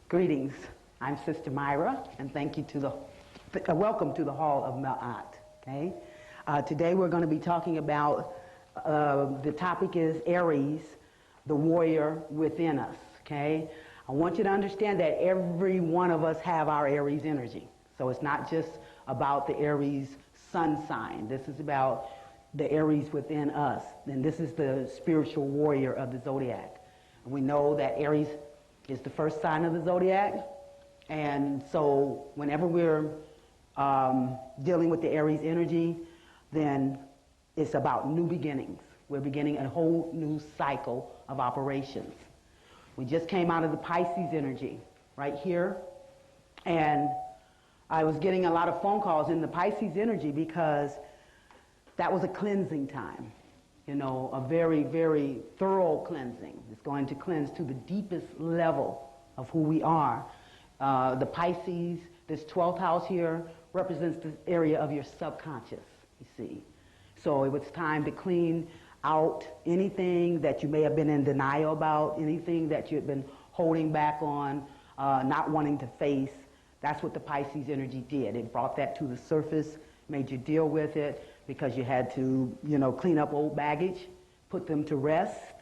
Greetings. I'm Sistar MyRa, and thank you to welcome to the Hall of MAAT. Okay. Today we're going to be talking about the topic is Aries, the warrior within us. Okay. I want you to understand that every one of us have our Aries energy. So it's not just about the Aries sun sign. This is about the Aries within us. And this is the spiritual warrior of the zodiac. And we know that Aries is the first sign of the zodiac. And so whenever we're dealing with the Aries energy, then it's about new beginnings. We're beginning a whole new cycle of operations. We just came out of the Pisces energy right here. And I was getting a lot of phone calls in the Pisces energy because that was a cleansing time. You know, a very, very thorough cleansing. It's going to cleanse to the deepest level of who we are. The Pisces, this 12th house here, represents the area of your subconscious, you see. So it was time to clean out anything that you may have been in denial about, anything that you had been holding back on, not wanting to face. That's what the Pisces energy did. It brought that to the surface, made you deal with it, because you had to, you know, clean up old baggage, put them to rest,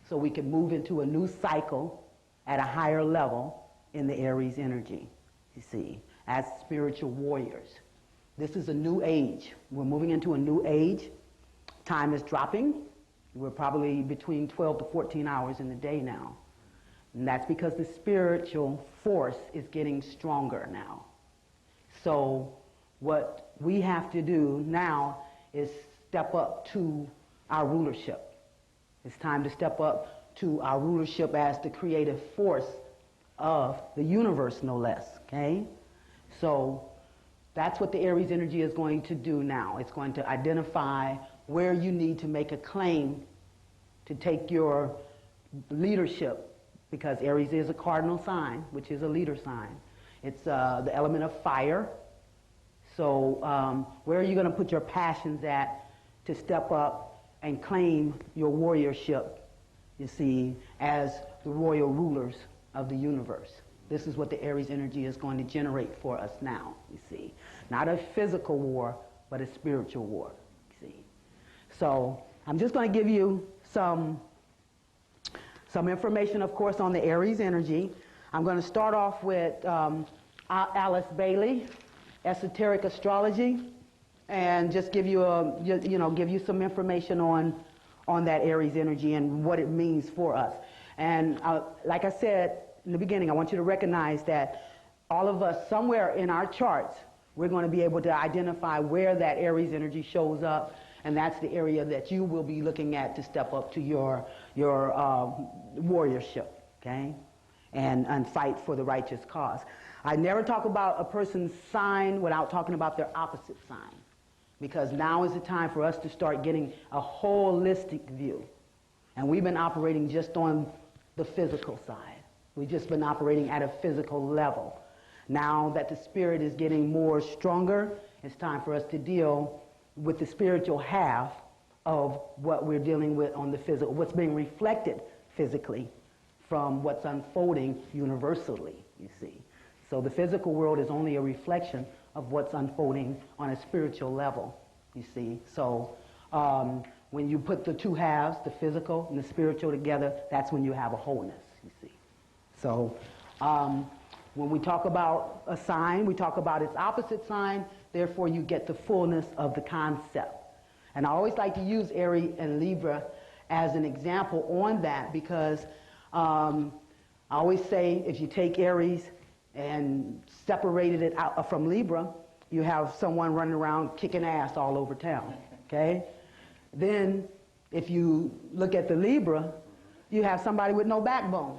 so we could move into a new cycle at a higher level in the Aries energy, you see, as spiritual warriors. This is a new age. We're moving into a new age. Time is dropping. We're probably between 12 to 14 hours in the day now. And that's because the spiritual force is getting stronger now. So what we have to do now is step up to our rulership. It's time to step up to our rulership as the creative force of the universe, no less, okay? So that's what the Aries energy is going to do now. It's going to identify where you need to make a claim to take your leadership, because Aries is a cardinal sign, which is a leader sign. It's the element of fire. So where are you going to put your passions at to step up and claim your warriorship, you see, as the royal rulers of the universe? This is what the Aries energy is going to generate for us now, you see. Not a physical war, but a spiritual war, you see. So I'm just going to give you some information, of course, on the Aries energy. I'm going to start off with Alice Bailey, Esoteric Astrology, and just give you give you some information on that Aries energy and what it means for us. And like I said in the beginning, I want you to recognize that all of us, somewhere in our charts, we're going to be able to identify where that Aries energy shows up, and that's the area that you will be looking at to step up to your warriorship, okay, and fight for the righteous cause. I never talk about a person's sign without talking about their opposite sign, because now is the time for us to start getting a holistic view. And we've been operating just on the physical side. We've just been operating at a physical level. Now that the spirit is getting more stronger, it's time for us to deal with the spiritual half of what we're dealing with on the physical, what's being reflected physically from what's unfolding universally, you see. So the physical world is only a reflection of what's unfolding on a spiritual level, you see. So when you put the two halves, the physical and the spiritual together, that's when you have a wholeness, you see. So when we talk about a sign, we talk about its opposite sign, therefore you get the fullness of the concept. And I always like to use Aries and Libra as an example on that, because I always say if you take Aries and separated it out from Libra, you have someone running around kicking ass all over town, okay? Then if you look at the Libra, you have somebody with no backbone,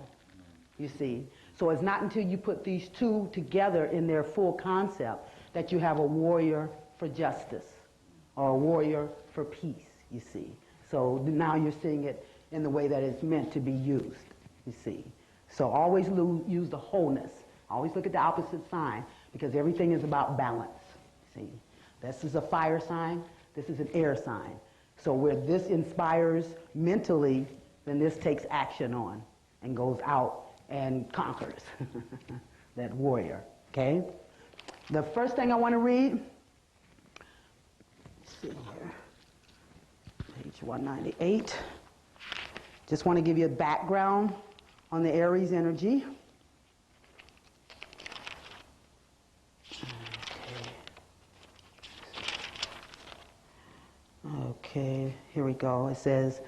you see. So it's not until you put these two together in their full concept that you have a warrior for justice or a warrior for peace, you see. So now you're seeing it in the way that it's meant to be used, you see. So always use the wholeness. Always look at the opposite sign, because everything is about balance, see. This is a fire sign, this is an air sign. So where this inspires mentally, then this takes action on and goes out and conquers, that warrior, okay? The first thing I want to read, let's see here, page 198. Just want to give you a background on the Aries energy. Okay, here we go. It says,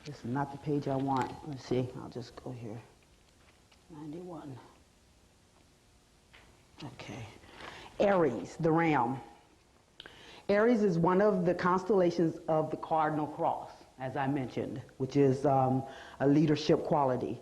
this is not the page I want. Let's see, I'll just go here. 91. Okay. Aries, the ram. Aries is one of the constellations of the cardinal cross, as I mentioned, which is a leadership quality.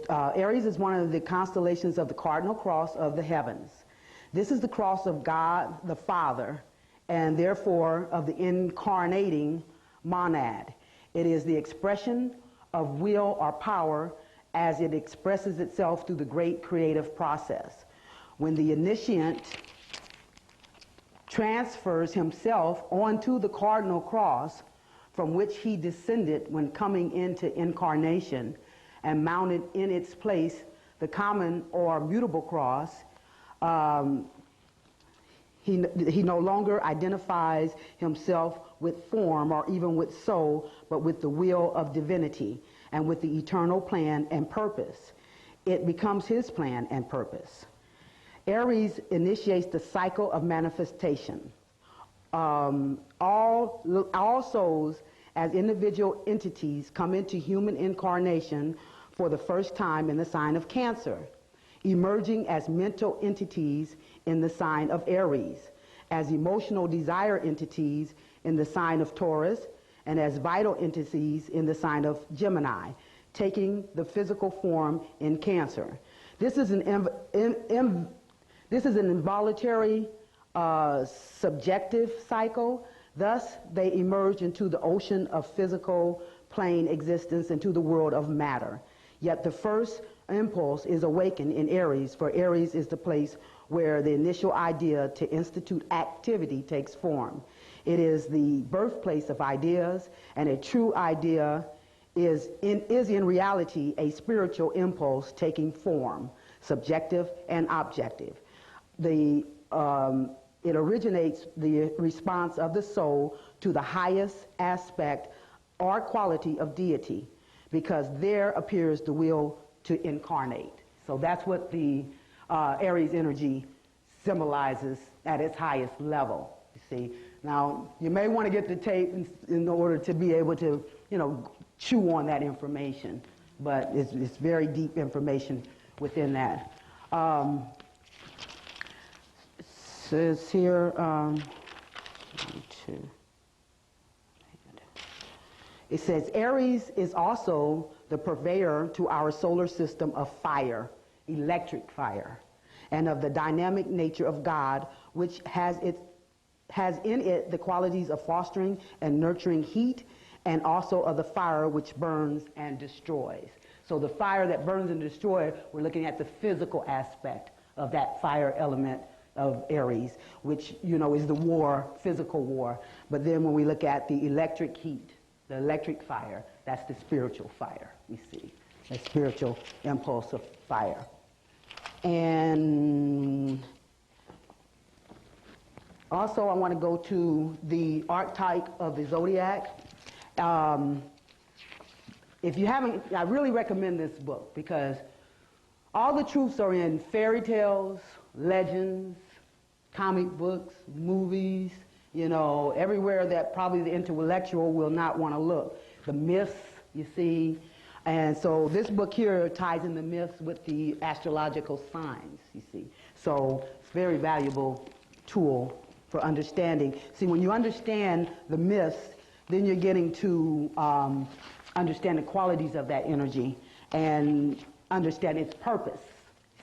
Aries is one of the constellations of the cardinal cross of the heavens. This is the cross of God the Father, and therefore of the incarnating monad. It is the expression of will or power as it expresses itself through the great creative process. When the initiate transfers himself onto the cardinal cross from which he descended when coming into incarnation and mounted in its place the common or mutable cross, he no longer identifies himself with form or even with soul, but with the will of divinity and with the eternal plan and purpose. It becomes his plan and purpose. Aries initiates the cycle of manifestation. All souls as individual entities come into human incarnation for the first time in the sign of Cancer, emerging as mental entities in the sign of Aries, as emotional desire entities in the sign of Taurus, and as vital entities in the sign of Gemini, taking the physical form in Cancer. This is an involuntary, subjective cycle. Thus, they emerge into the ocean of physical plane existence, into the world of matter. Yet the first impulse is awakened in Aries, for Aries is the place where the initial idea to institute activity takes form. It is the birthplace of ideas, and a true idea is in reality a spiritual impulse taking form, subjective and objective. It originates the response of the soul to the highest aspect or quality of deity, because there appears the will to incarnate. So that's what the Aries energy symbolizes at its highest level, you see. Now, you may want to get the tape in order to be able to, chew on that information, but it's very deep information within that. Says here, it says, Aries is also the purveyor to our solar system of fire, electric fire, and of the dynamic nature of God, which has in it the qualities of fostering and nurturing heat, and also of the fire which burns and destroys. So the fire that burns and destroys, we're looking at the physical aspect of that fire element of Aries, which, is the war, physical war. But then when we look at the electric heat, the electric fire, that's the spiritual fire, you see, the spiritual impulse of fire. And also I want to go to the archetype of the zodiac. If you haven't, I really recommend this book, because all the truths are in fairy tales, legends, comic books, movies, everywhere that probably the intellectual will not want to look. The myths, you see. And so this book here ties in the myths with the astrological signs, you see. So it's a very valuable tool for understanding. See, when you understand the myths, then you're getting to understand the qualities of that energy and understand its purpose.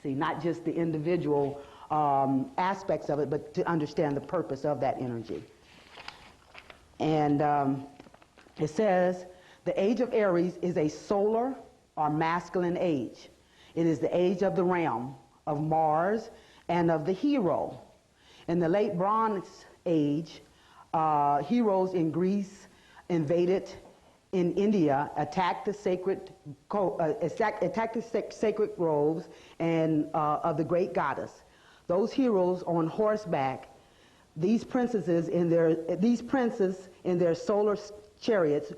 See, not just the individual aspects of it, but to understand the purpose of that energy. And it says, the age of Aries is a solar or masculine age. It is the age of the ram, of Mars, and of the hero. In the late Bronze Age, heroes in Greece invaded in India attacked the sacred groves and of the great goddess. Those heroes on horseback, these princes in their solar chariots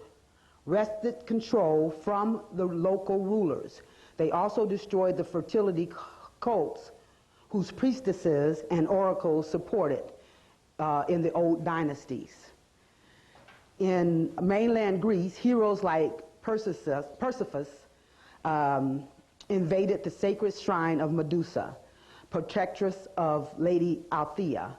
wrested control from the local rulers. They also destroyed the fertility cults whose priestesses and oracles supported in the old dynasties. In mainland Greece, heroes like Persephone invaded the sacred shrine of Medusa, protectress of Lady Althea,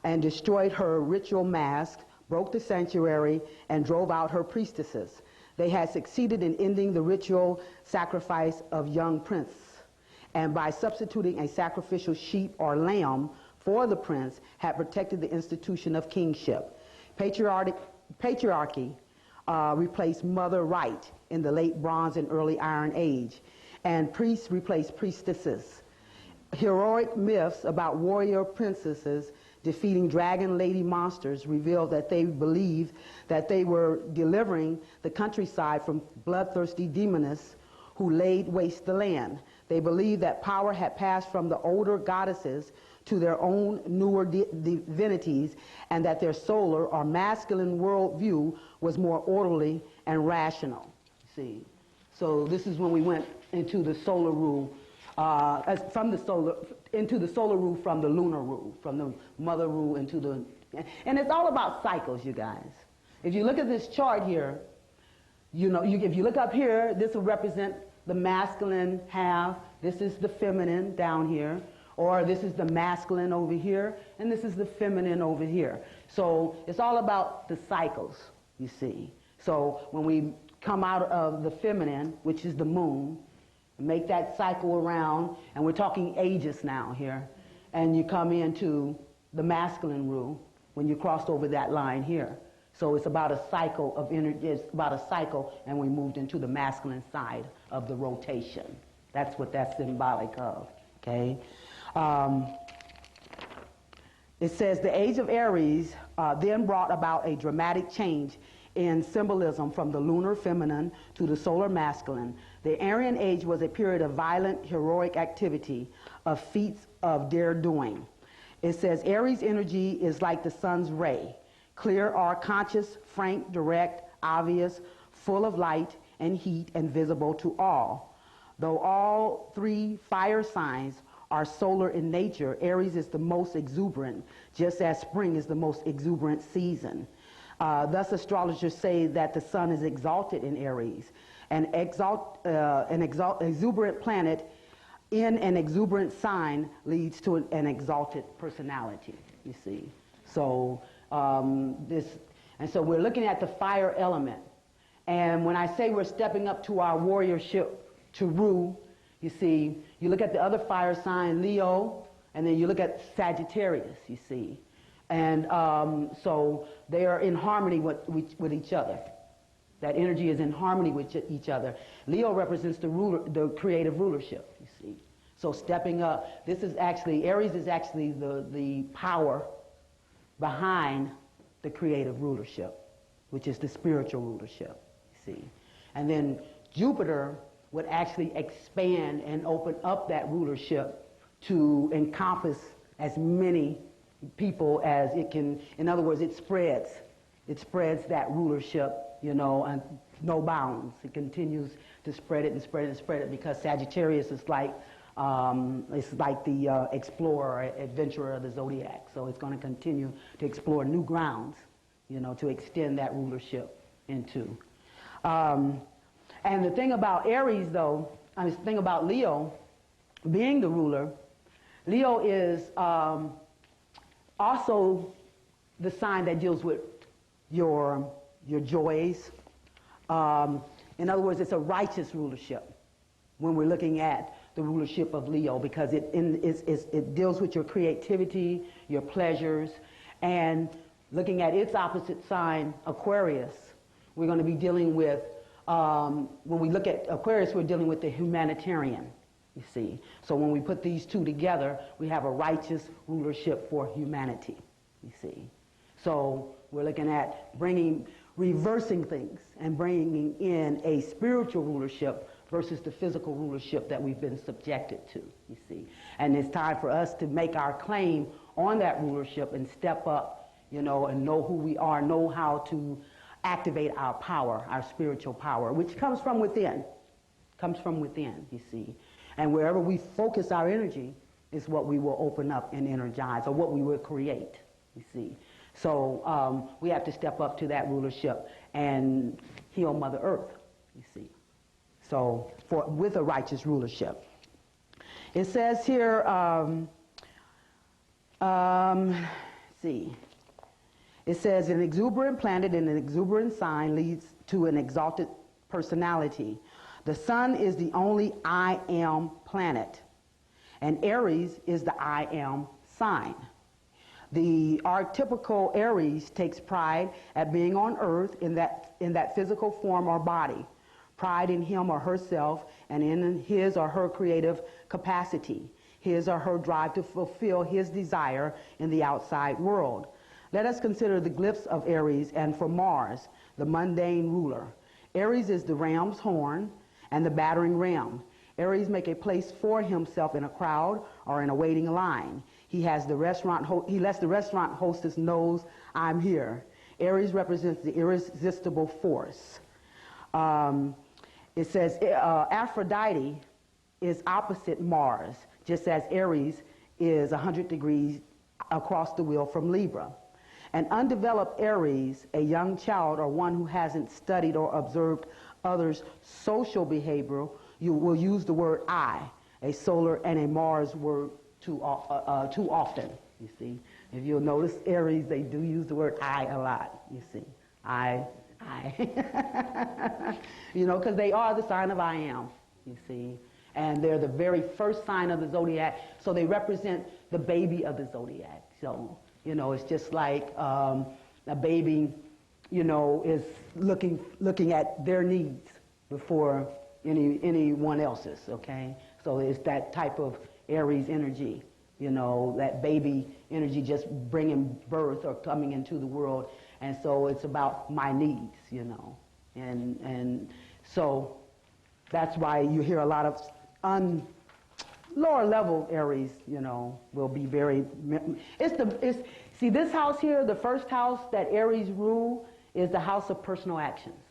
and destroyed her ritual mask, broke the sanctuary, and drove out her priestesses. They had succeeded in ending the ritual sacrifice of young prince, and by substituting a sacrificial sheep or lamb for the prince, had protected the institution of kingship. Patriarchy replaced mother right in the late Bronze and early Iron Age, and priests replaced priestesses. Heroic myths about warrior princesses defeating dragon lady monsters revealed that they believed that they were delivering the countryside from bloodthirsty demonists who laid waste the land. They believed that power had passed from the older goddesses to their own newer divinities, and that their solar or masculine worldview was more orderly and rational. See, so this is when we went into the solar rule, into the solar rule from the lunar rule, from the mother rule into the, and it's all about cycles, you guys. If you look at this chart here, you know, if you look up here, this will represent the masculine half, this is the feminine down here, or this is the masculine over here, and this is the feminine over here. So it's all about the cycles, you see. So when we come out of the feminine, which is the moon, make that cycle around, and we're talking ages now here, and you come into the masculine rule when you crossed over that line here. So it's about a cycle of energy, it's about a cycle, and we moved into the masculine side of the rotation. That's what that's symbolic of, okay? It says the age of Aries then brought about a dramatic change in symbolism from the lunar feminine to the solar masculine. The Aryan age was a period of violent, heroic activity, of feats of dare-doing. It says Aries energy is like the sun's ray, clear or conscious, frank, direct, obvious, full of light and heat, and visible to all. Though all three fire signs are solar in nature, Aries is the most exuberant, just as spring is the most exuberant season. Thus, astrologers say that the sun is exalted in Aries. An exuberant planet in an exuberant sign leads to an exalted personality, you see. So, so we're looking at the fire element. And when I say we're stepping up to our warriorship to rule, you see, you look at the other fire sign, Leo, and then you look at Sagittarius, you see. And so they are in harmony with each other. That energy is in harmony with each other. Leo represents the creative rulership, you see. So stepping up, this is actually, Aries is actually the power behind the creative rulership, which is the spiritual rulership, you see. And then Jupiter would actually expand and open up that rulership to encompass as many people as it can. In other words, it spreads that rulership, you know, and no bounds. It continues to spread it and spread it and spread it, because Sagittarius is like the explorer, adventurer of the zodiac. So it's going to continue to explore new grounds, you know, to extend that rulership into. And the thing about Aries, though, the thing about Leo being the ruler, Leo is also the sign that deals with your joys. In other words, it's a righteous rulership when we're looking at the rulership of Leo, because it deals with your creativity, your pleasures, and looking at its opposite sign, Aquarius, we're going to be dealing with, when we look at Aquarius, we're dealing with the humanitarian, you see. So when we put these two together, we have a righteous rulership for humanity, you see. So we're looking at reversing things and bringing in a spiritual rulership versus the physical rulership that we've been subjected to, you see. And it's time for us to make our claim on that rulership and step up, you know, and know who we are, know how to activate our power, our spiritual power, which comes from within, you see. And wherever we focus our energy is what we will open up and energize, or what we will create, you see. So we have to step up to that rulership and heal Mother Earth, you see. So with a righteous rulership. It says here, see. It says, an exuberant planet and an exuberant sign leads to an exalted personality. The sun is the only I am planet, and Aries is the I am sign. The archetypical Aries takes pride at being on earth in that physical form or body, pride in him or herself and in his or her creative capacity, his or her drive to fulfill his desire in the outside world. Let us consider the glyphs of Aries and for Mars, the mundane ruler. Aries is the ram's horn and the battering ram. Aries make a place for himself in a crowd or in a waiting line. He lets the restaurant hostess knows I'm here. Aries represents the irresistible force. It says Aphrodite is opposite Mars, just as Aries is 100 degrees across the wheel from Libra. An undeveloped Aries, a young child or one who hasn't studied or observed others' social behavior, you will use the word I, a solar and a Mars word too often, you see. If you'll notice, Aries, they do use the word I a lot, you see. I. You know, because they are the sign of I am, you see. And they're the very first sign of the zodiac, so they represent the baby of the zodiac. So, you know, it's just like a baby, you know, is looking at their needs before anyone else's, okay? So it's that type of Aries energy, you know, that baby energy just bringing birth or coming into the world. And so it's about my needs, you know. And so that's why you hear a lot of lower level Aries, you know, will be very, see this house here, the first house that Aries rule is the house of personal actions.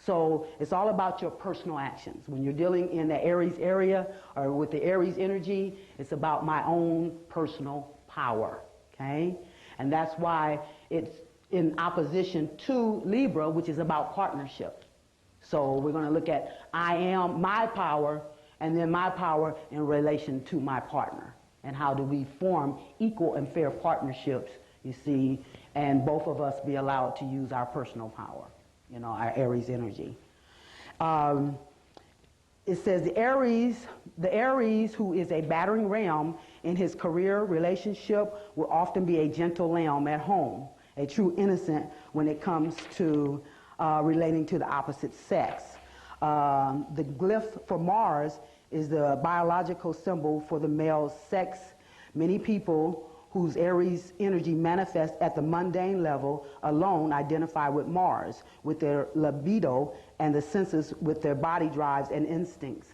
So it's all about your personal actions. When you're dealing in the Aries area or with the Aries energy, it's about my own personal power, okay? And that's why it's in opposition to Libra, which is about partnership. So we're going to look at I am, my power, and then my power in relation to my partner. And how do we form equal and fair partnerships, you see, and both of us be allowed to use our personal power, you know, our Aries energy. It says the Aries who is a battering ram in his career relationship will often be a gentle lamb at home, a true innocent when it comes to relating to the opposite sex. The glyph for Mars is the biological symbol for the male sex. Many people whose Aries energy manifests at the mundane level alone identify with Mars, with their libido and the senses with their body drives and instincts.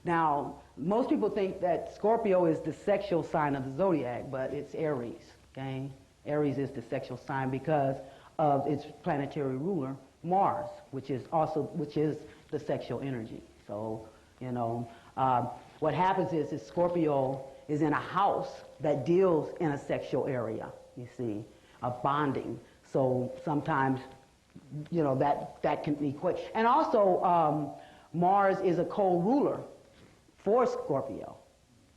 Now, most people think that Scorpio is the sexual sign of the zodiac, but it's Aries, okay? Aries is the sexual sign because of its planetary ruler, Mars, which is the sexual energy. So, you know, what happens is Scorpio is in a house that deals in a sexual area, you see, of bonding. So sometimes, you know, that can equate. And also, Mars is a co-ruler for Scorpio,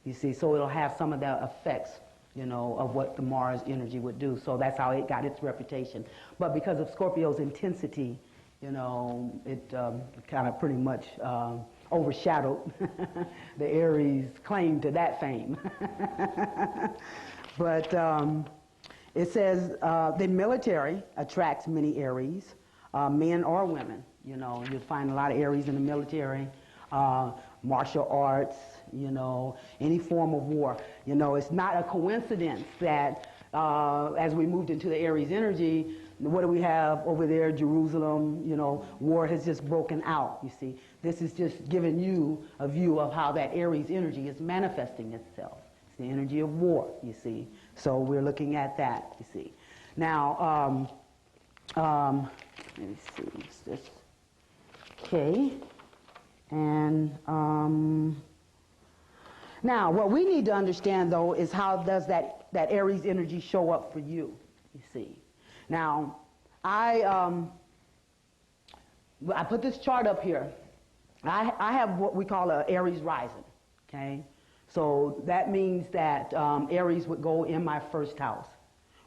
you see, so it'll have some of the effects, you know, of what the Mars energy would do. So that's how it got its reputation. But because of Scorpio's intensity, you know, it kind of pretty much overshadowed the Aries claim to that fame. But it says the military attracts many Aries, men or women. You know, you'll find a lot of Aries in the military, martial arts, you know, any form of war. You know, it's not a coincidence that as we moved into the Aries energy, what do we have over there? Jerusalem, you know, war has just broken out, you see. This is just giving you a view of how that Aries energy is manifesting itself. It's the energy of war, you see. So we're looking at that, you see. Now, let me see, it's this, okay. And now what we need to understand though is how does that Aries energy show up for you, you see. Now, I put this chart up here. I have what we call an Aries rising, okay? So that means that Aries would go in my first house,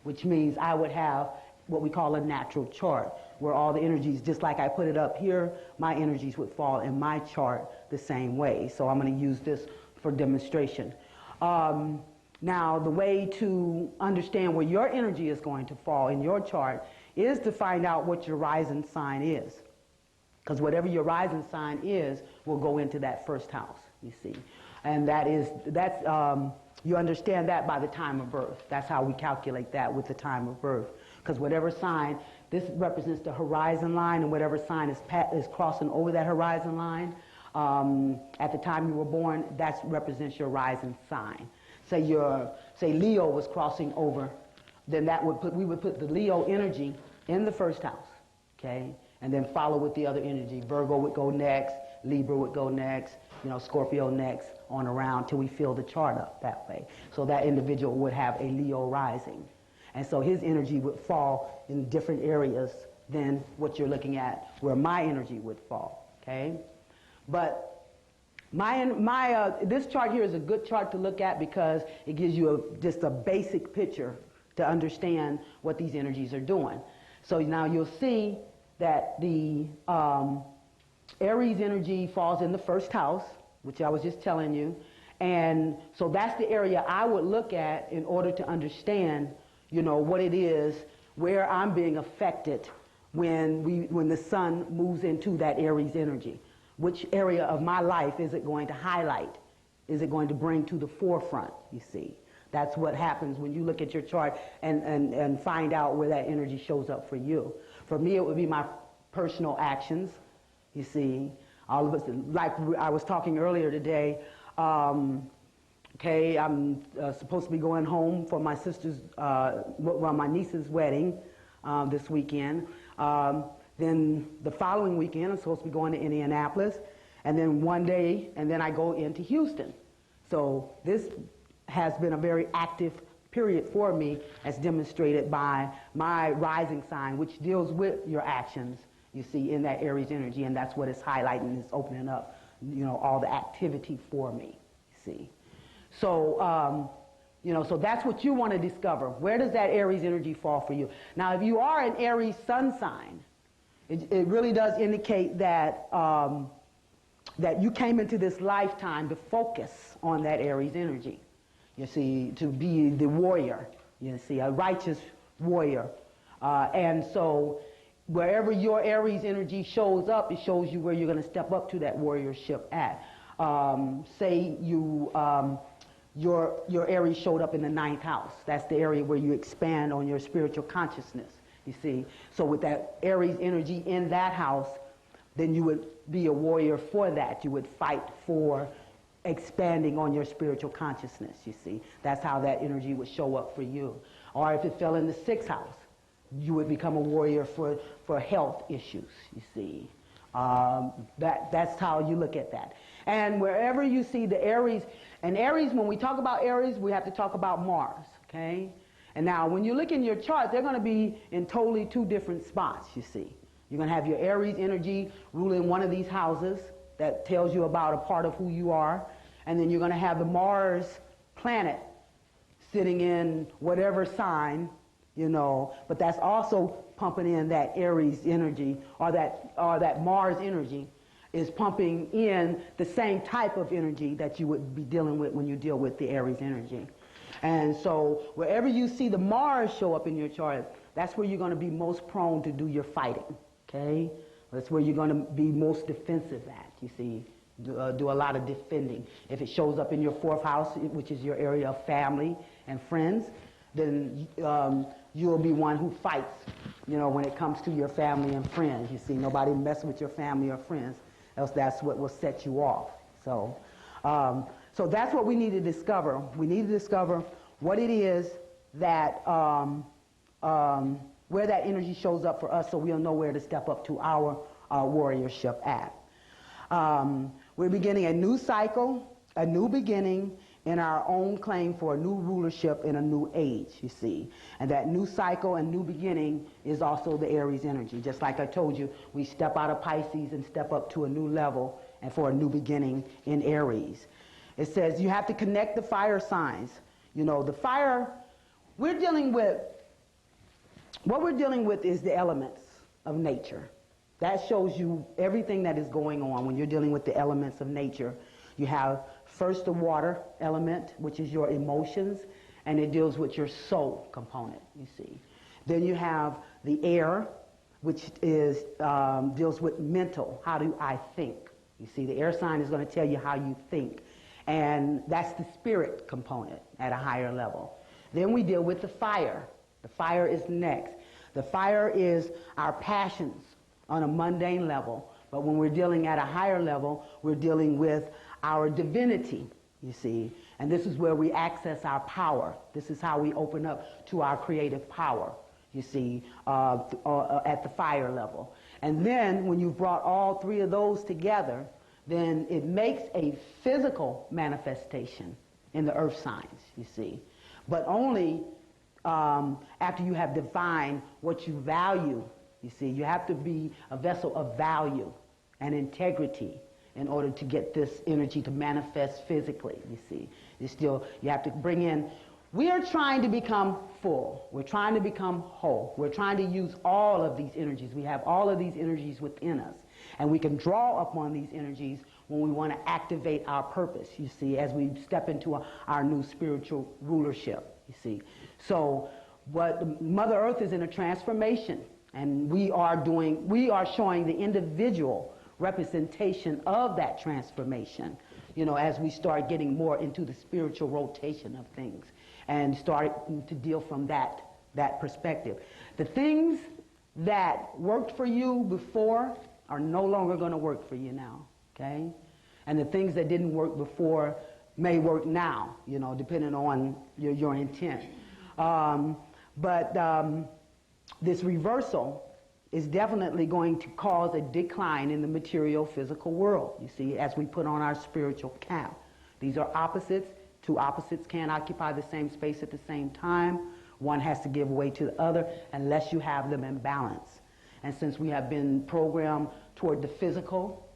which means I would have what we call a natural chart, where all the energies, just like I put it up here, my energies would fall in my chart the same way. So I'm going to use this for demonstration. Now, the way to understand where your energy is going to fall in your chart is to find out what your rising sign is. Because whatever your rising sign is will go into that first house, you see. And you understand that by the time of birth. That's how we calculate that, with the time of birth. Because whatever sign, this represents the horizon line, and whatever sign is crossing over that horizon line, at the time you were born, that represents your rising sign. Say Leo was crossing over, then we would put the Leo energy in the first house, okay? And then follow with the other energy. Virgo would go next, Libra would go next, you know, Scorpio next, on around till we fill the chart up that way. So that individual would have a Leo rising. And so his energy would fall in different areas than what you're looking at, where my energy would fall, okay? But this chart here is a good chart to look at because it gives you just a basic picture to understand what these energies are doing. So now you'll see that the Aries energy falls in the first house, which I was just telling you. And so that's the area I would look at in order to understand, you know, what it is, where I'm being affected when the sun moves into that Aries energy. Which area of my life is it going to highlight? Is it going to bring to the forefront, you see? That's what happens when you look at your chart and find out where that energy shows up for you. For me, it would be my personal actions, you see. All of us, like I was talking earlier today, okay, I'm supposed to be going home for my my niece's wedding this weekend. Then the following weekend, I'm supposed to be going to Indianapolis. And then one day, and then I go into Houston. So this has been a very active period for me, as demonstrated by my rising sign, which deals with your actions, you see, in that Aries energy. And that's what it's highlighting, it's opening up, you know, all the activity for me, you see. So, you know, so that's what you want to discover. Where does that Aries energy fall for you? Now, if you are an Aries sun sign, it really does indicate that that you came into this lifetime to focus on that Aries energy. You see, to be the warrior, you see, a righteous warrior. And so wherever your Aries energy shows up, it shows you where you're going to step up to that warriorship at. Say your Aries showed up in the 9th house. That's the area where you expand on your spiritual consciousness. You see, so with that Aries energy in that house, then you would be a warrior for that. You would fight for expanding on your spiritual consciousness, you see. That's how that energy would show up for you. Or if it fell in the 6th house, you would become a warrior for health issues, you see. That's how you look at that. And wherever you see the Aries, and Aries, when we talk about Aries, we have to talk about Mars, okay? And now, when you look in your chart, they're going to be in totally 2 different spots, you see. You're going to have your Aries energy ruling one of these houses that tells you about a part of who you are. And then you're going to have the Mars planet sitting in whatever sign, you know. But that's also pumping in that Aries energy, or that Mars energy is pumping in the same type of energy that you would be dealing with when you deal with the Aries energy. And so wherever you see the Mars show up in your chart, that's where you're going to be most prone to do your fighting, okay? That's where you're going to be most defensive at, you see. Do a lot of defending. If it shows up in your 4th house, which is your area of family and friends, then you'll be one who fights you know, when it comes to your family and friends. You see, nobody mess with your family or friends, else that's what will set you off. So, so that's what we need to discover. We need to discover what it is that, where that energy shows up for us, so we'll know where to step up to our warriorship at. We're beginning a new cycle, a new beginning in our own claim for a new rulership in a new age, you see. And that new cycle and new beginning is also the Aries energy. Just like I told you, we step out of Pisces and step up to a new level and for a new beginning in Aries. It says you have to connect the fire signs. You know, the fire, what we're dealing with is the elements of nature. That shows you everything that is going on when you're dealing with the elements of nature. You have first the water element, which is your emotions, and it deals with your soul component, you see. Then you have the air, which is deals with mental. How do I think? You see, the air sign is going to tell you how you think. And that's the spirit component at a higher level. Then we deal with the fire. The fire is next. The fire is our passions on a mundane level. But when we're dealing at a higher level, we're dealing with our divinity, you see. And this is where we access our power. This is how we open up to our creative power, you see, at the fire level. And then when you've brought all three of those together, then it makes a physical manifestation in the earth signs, you see. But only after you have defined what you value, you see. You have to be a vessel of value and integrity in order to get this energy to manifest physically, you see. You have to bring in, we are trying to become full. We're trying to become whole. We're trying to use all of these energies. We have all of these energies within us. And we can draw upon these energies when we want to activate our purpose, you see, as we step into our new spiritual rulership, you see. So what Mother Earth is in a transformation, and we are showing the individual representation of that transformation, you know, as we start getting more into the spiritual rotation of things and start to deal from that perspective. The things that worked for you before are no longer going to work for you now, okay? And the things that didn't work before may work now, you know, depending on your intent. This reversal is definitely going to cause a decline in the material physical world, you see, as we put on our spiritual cap. These are opposites. Two opposites can't occupy the same space at the same time. One has to give way to the other unless you have them in balance. And since we have been programmed toward the physical,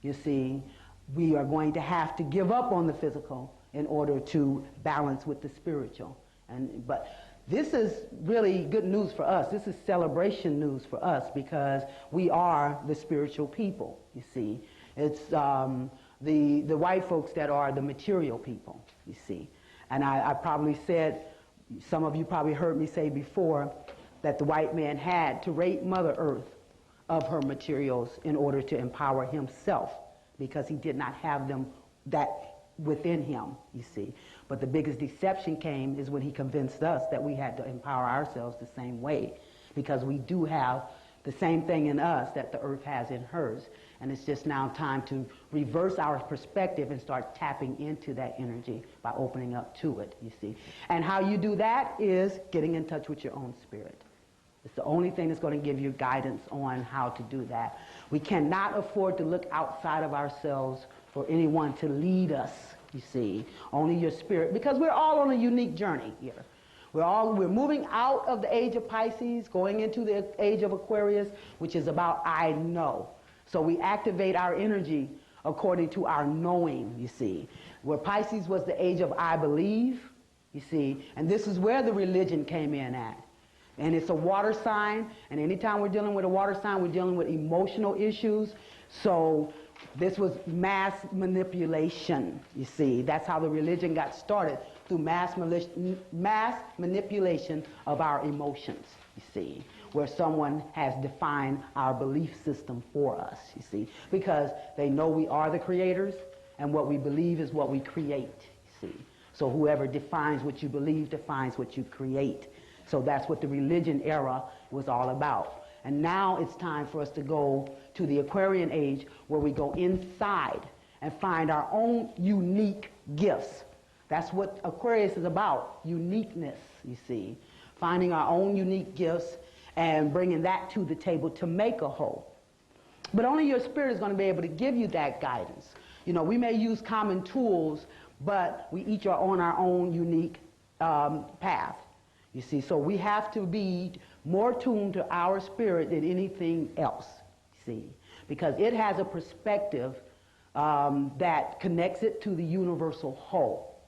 you see, we are going to have to give up on the physical in order to balance with the spiritual. But this is really good news for us. This is celebration news for us because we are the spiritual people, you see. It's the white folks that are the material people, you see. And I probably said, some of you probably heard me say before, that the white man had to rape Mother Earth of her materials in order to empower himself because he did not have them that within him, you see. But the biggest deception came is when he convinced us that we had to empower ourselves the same way because we do have the same thing in us that the earth has in hers. And it's just now time to reverse our perspective and start tapping into that energy by opening up to it, you see. And how you do that is getting in touch with your own spirit. It's the only thing that's going to give you guidance on how to do that. We cannot afford to look outside of ourselves for anyone to lead us, you see. Only your spirit, because we're all on a unique journey here. We're moving out of the age of Pisces, going into the age of Aquarius, which is about I know. So we activate our energy according to our knowing, you see. Where Pisces was the age of I believe, you see, and this is where the religion came in at. And it's a water sign, and anytime we're dealing with a water sign, we're dealing with emotional issues. So this was mass manipulation, you see. That's how the religion got started, through mass manipulation of our emotions, you see, where someone has defined our belief system for us, you see, because they know we are the creators, and what we believe is what we create, you see. So whoever defines what you believe defines what you create. So that's what the religion era was all about. And now it's time for us to go to the Aquarian age, where we go inside and find our own unique gifts. That's what Aquarius is about, uniqueness, you see. Finding our own unique gifts and bringing that to the table to make a whole. But only your spirit is going to be able to give you that guidance. You know, we may use common tools, but we each are on our own unique path, you see. So we have to be more tuned to our spirit than anything else, you see, because it has a perspective that connects it to the universal whole.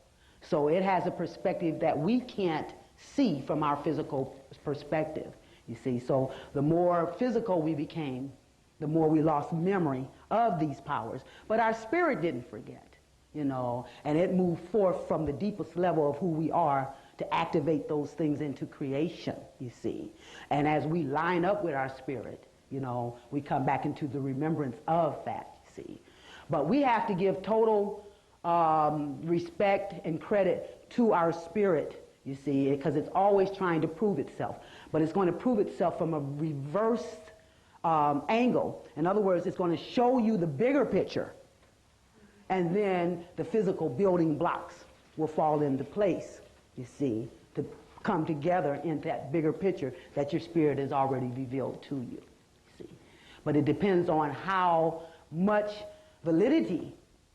So it has a perspective that we can't see from our physical perspective, you see. So the more physical we became, the more we lost memory of these powers. But our spirit didn't forget, you know, and it moved forth from the deepest level of who we are to activate those things into creation, you see. And as we line up with our spirit, you know, we come back into the remembrance of that, you see. But we have to give total respect and credit to our spirit, you see, because it's always trying to prove itself. But it's going to prove itself from a reversed angle. In other words, it's going to show you the bigger picture, and then the physical building blocks will fall into place, you see, to come together in that bigger picture that your spirit has already revealed to you, see. But it depends on how much validity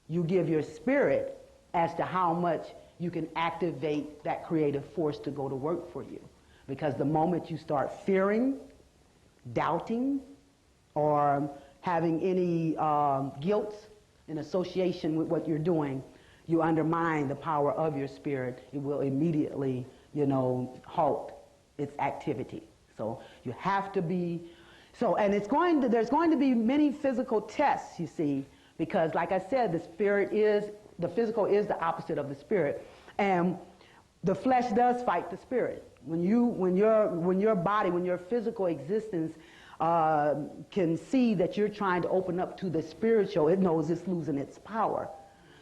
you give your spirit as to how much you can activate that creative force to go to work for you. Because the moment you start fearing, doubting, or having any guilt in association with what you're doing, you undermine the power of your spirit. It will immediately, you know, halt its activity. So you have to be, and there's going to be many physical tests, you see, because like I said, the physical is the opposite of the spirit. And the flesh does fight the spirit. When your body, when your physical existence can see that you're trying to open up to the spiritual, it knows it's losing its power.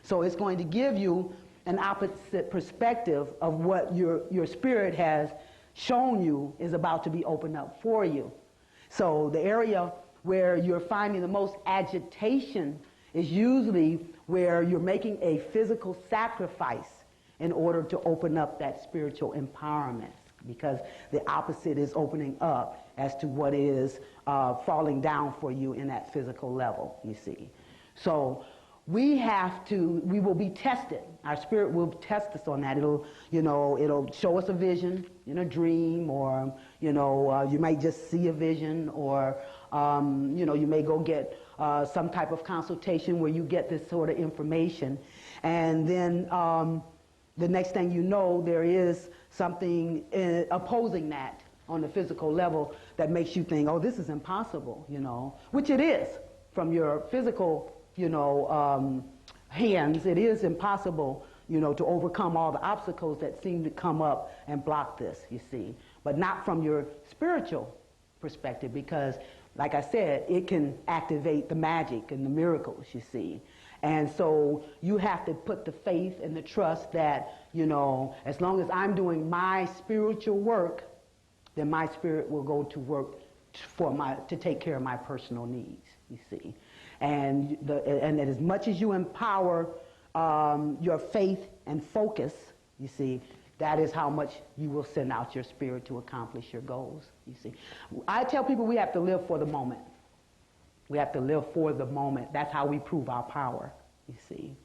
So it's going to give you an opposite perspective of what your spirit has shown you is about to be opened up for you. So the area where you're finding the most agitation is usually where you're making a physical sacrifice in order to open up that spiritual empowerment, because the opposite is opening up as to what is falling down for you in that physical level, you see. So we will be tested. Our spirit will test us on that. It'll show us a vision in a dream, or, you might just see a vision, or, you may go get some type of consultation where you get this sort of information. And then the next thing you know, there is something opposing that on the physical level that makes you think, oh, this is impossible, which it is from your physical, hands. It is impossible, to overcome all the obstacles that seem to come up and block this, you see. But not from your spiritual perspective, because, like I said, it can activate the magic and the miracles, you see. And so you have to put the faith and the trust that, as long as I'm doing my spiritual work, then my spirit will go to work to take care of my personal needs, you see. And as much as you empower your faith and focus, you see, that is how much you will send out your spirit to accomplish your goals, you see. I tell people we have to live for the moment. We have to live for the moment. That's how we prove our power, you see.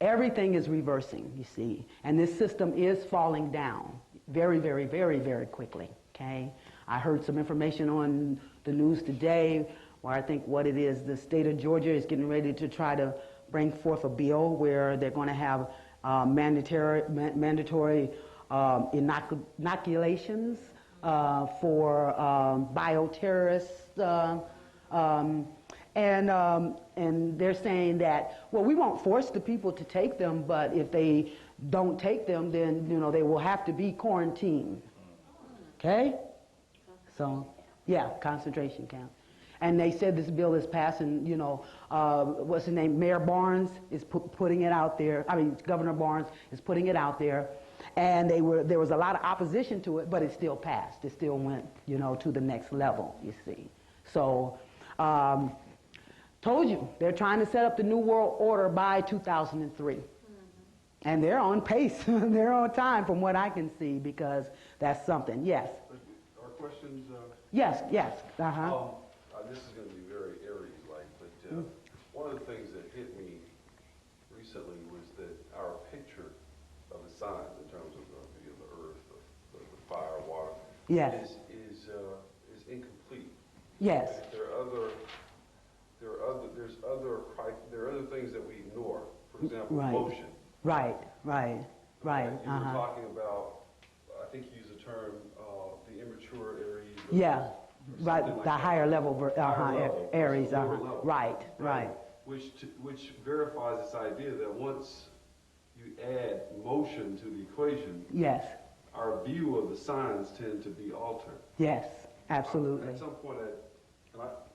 Everything is reversing, you see. And this system is falling down very, very, very, very quickly, okay? I heard some information on the news today where I think what it is, the state of Georgia is getting ready to try to bring forth a bill where they're going to have mandatory inoculations for bioterrorists, and they're saying that, well, we won't force the people to take them, but if they don't take them, then they will have to be quarantined. Okay? So, yeah, concentration camp. And they said this bill is passing, what's his name, Mayor Barnes is putting it out there. I mean, Governor Barnes is putting it out there. And there was a lot of opposition to it, but it still passed. It still went, to the next level, you see. So, told you, they're trying to set up the New World Order by 2003. Mm-hmm. And they're on pace. They're on time from what I can see, because that's something. Yes? Are questions? Yes, yes. Uh-huh. This is going to be very Aries-like, but one of the things that hit me recently was that our picture of the signs in terms of the earth, the fire, water, yes, is incomplete. Yes. There are other things that we ignore. For example, right. motion. Right. You were talking about, I think you used the term, the immature Aries. Yeah. Right. Like the higher level, Aries. Level, right. Which verifies this idea that once you add motion to the equation, yes, our view of the signs tend to be altered. Yes, absolutely. At some point,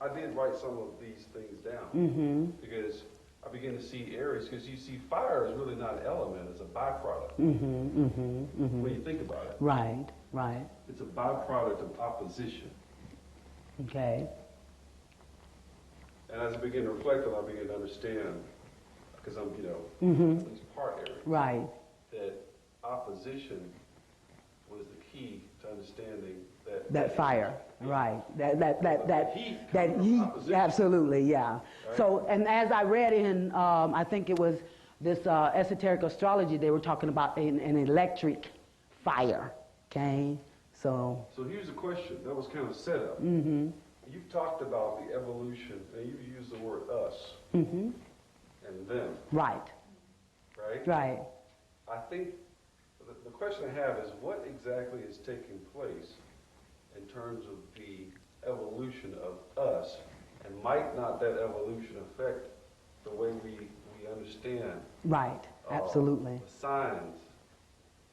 I did write some of these things down, mm-hmm. because I begin to see Aries, because you see fire is really not an element, it's a byproduct. Mm-hmm, mm-hmm, mm-hmm. When you think about it. Right. It's a byproduct of opposition. Okay. And as I begin to reflect on it, I begin to understand, because I'm, mm-hmm. at least part Aries. Right. That opposition was the key to understanding that fire. Right. That heat. Absolutely. Yeah. Right? So, and as I read in, I think it was this esoteric astrology, they were talking about an electric fire. Okay. So here's a question that was kind of set up. Mm-hmm. You've talked about the evolution, and you've used the word us mm-hmm. and them. Right. I think the question I have is, what exactly is taking place in terms of the evolution of us, and might not that evolution affect the way we understand? Right. Absolutely. The signs.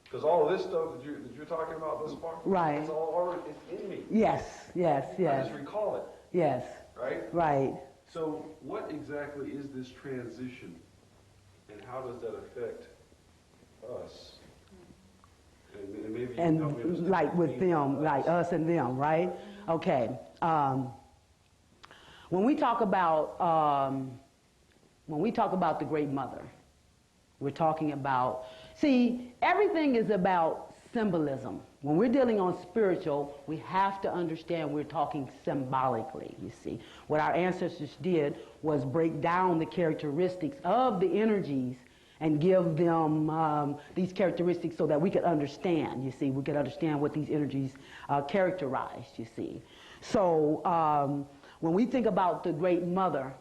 Because all of this stuff that you're talking about thus far, right? It's all already in me. Yes. I just recall it. Yes. Right. So what exactly is this transition, and how does that affect us? And maybe like with them, like us and them, right? Okay. When we talk about the Great Mother, we're talking about. See, everything is about symbolism. When we're dealing on spiritual, we have to understand we're talking symbolically, you see. What our ancestors did was break down the characteristics of the energies and give them these characteristics so that we could understand, you see. We could understand what these energies characterized, you see. So when we think about the Great Mother,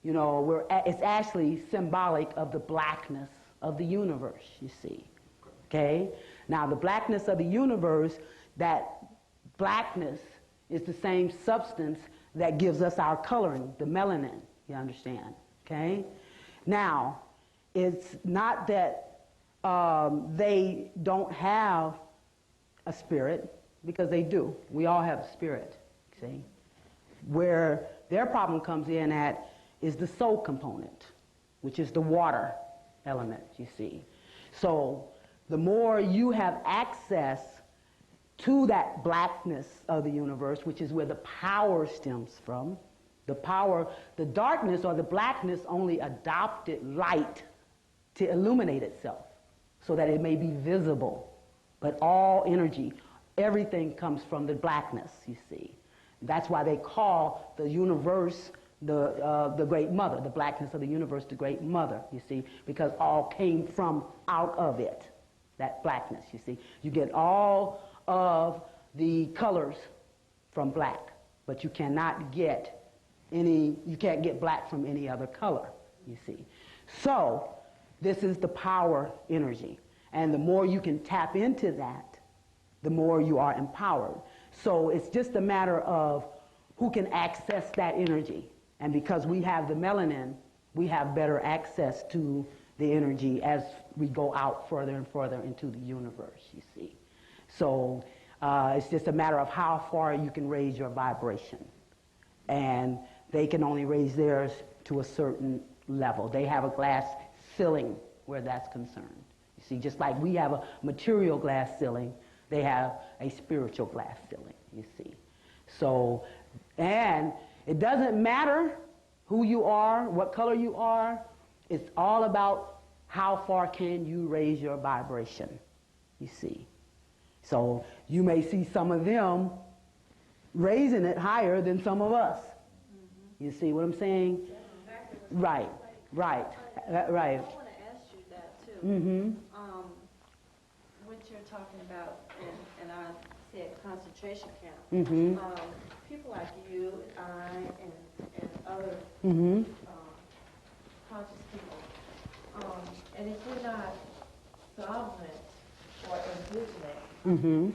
it's actually symbolic of the blackness of the universe, you see. Okay? Now, the blackness of the universe, that blackness is the same substance that gives us our coloring, the melanin, you understand? Okay? Now, it's not that they don't have a spirit, because they do. We all have a spirit, see? Where their problem comes in at is the soul component, which is the water element, you see. So the more you have access to that blackness of the universe, which is where the power stems from, the darkness or the blackness only adopted light to illuminate itself so that it may be visible. But all energy, everything comes from the blackness, you see. That's why they call the universe the Great Mother, the blackness of the universe, the Great Mother, you see, because all came from out of it, that blackness, you see. You get all of the colors from black, but you cannot get you can't get black from any other color, you see. So this is the power energy, and the more you can tap into that, the more you are empowered. So it's just a matter of who can access that energy. And because we have the melanin, we have better access to the energy as we go out further and further into the universe, you see. So it's just a matter of how far you can raise your vibration. And they can only raise theirs to a certain level. They have a glass ceiling where that's concerned, you see, just like we have a material glass ceiling, they have a spiritual glass ceiling, you see. So, and it doesn't matter who you are, what color you are. It's all about how far can you raise your vibration, you see. So you may see some of them raising it higher than some of us. You see what I'm saying? Right, right, right. I want to ask you that too. What you're talking about, and I said concentration camp. People like you and I and other conscious people, and if we're not sovereign or indigenous,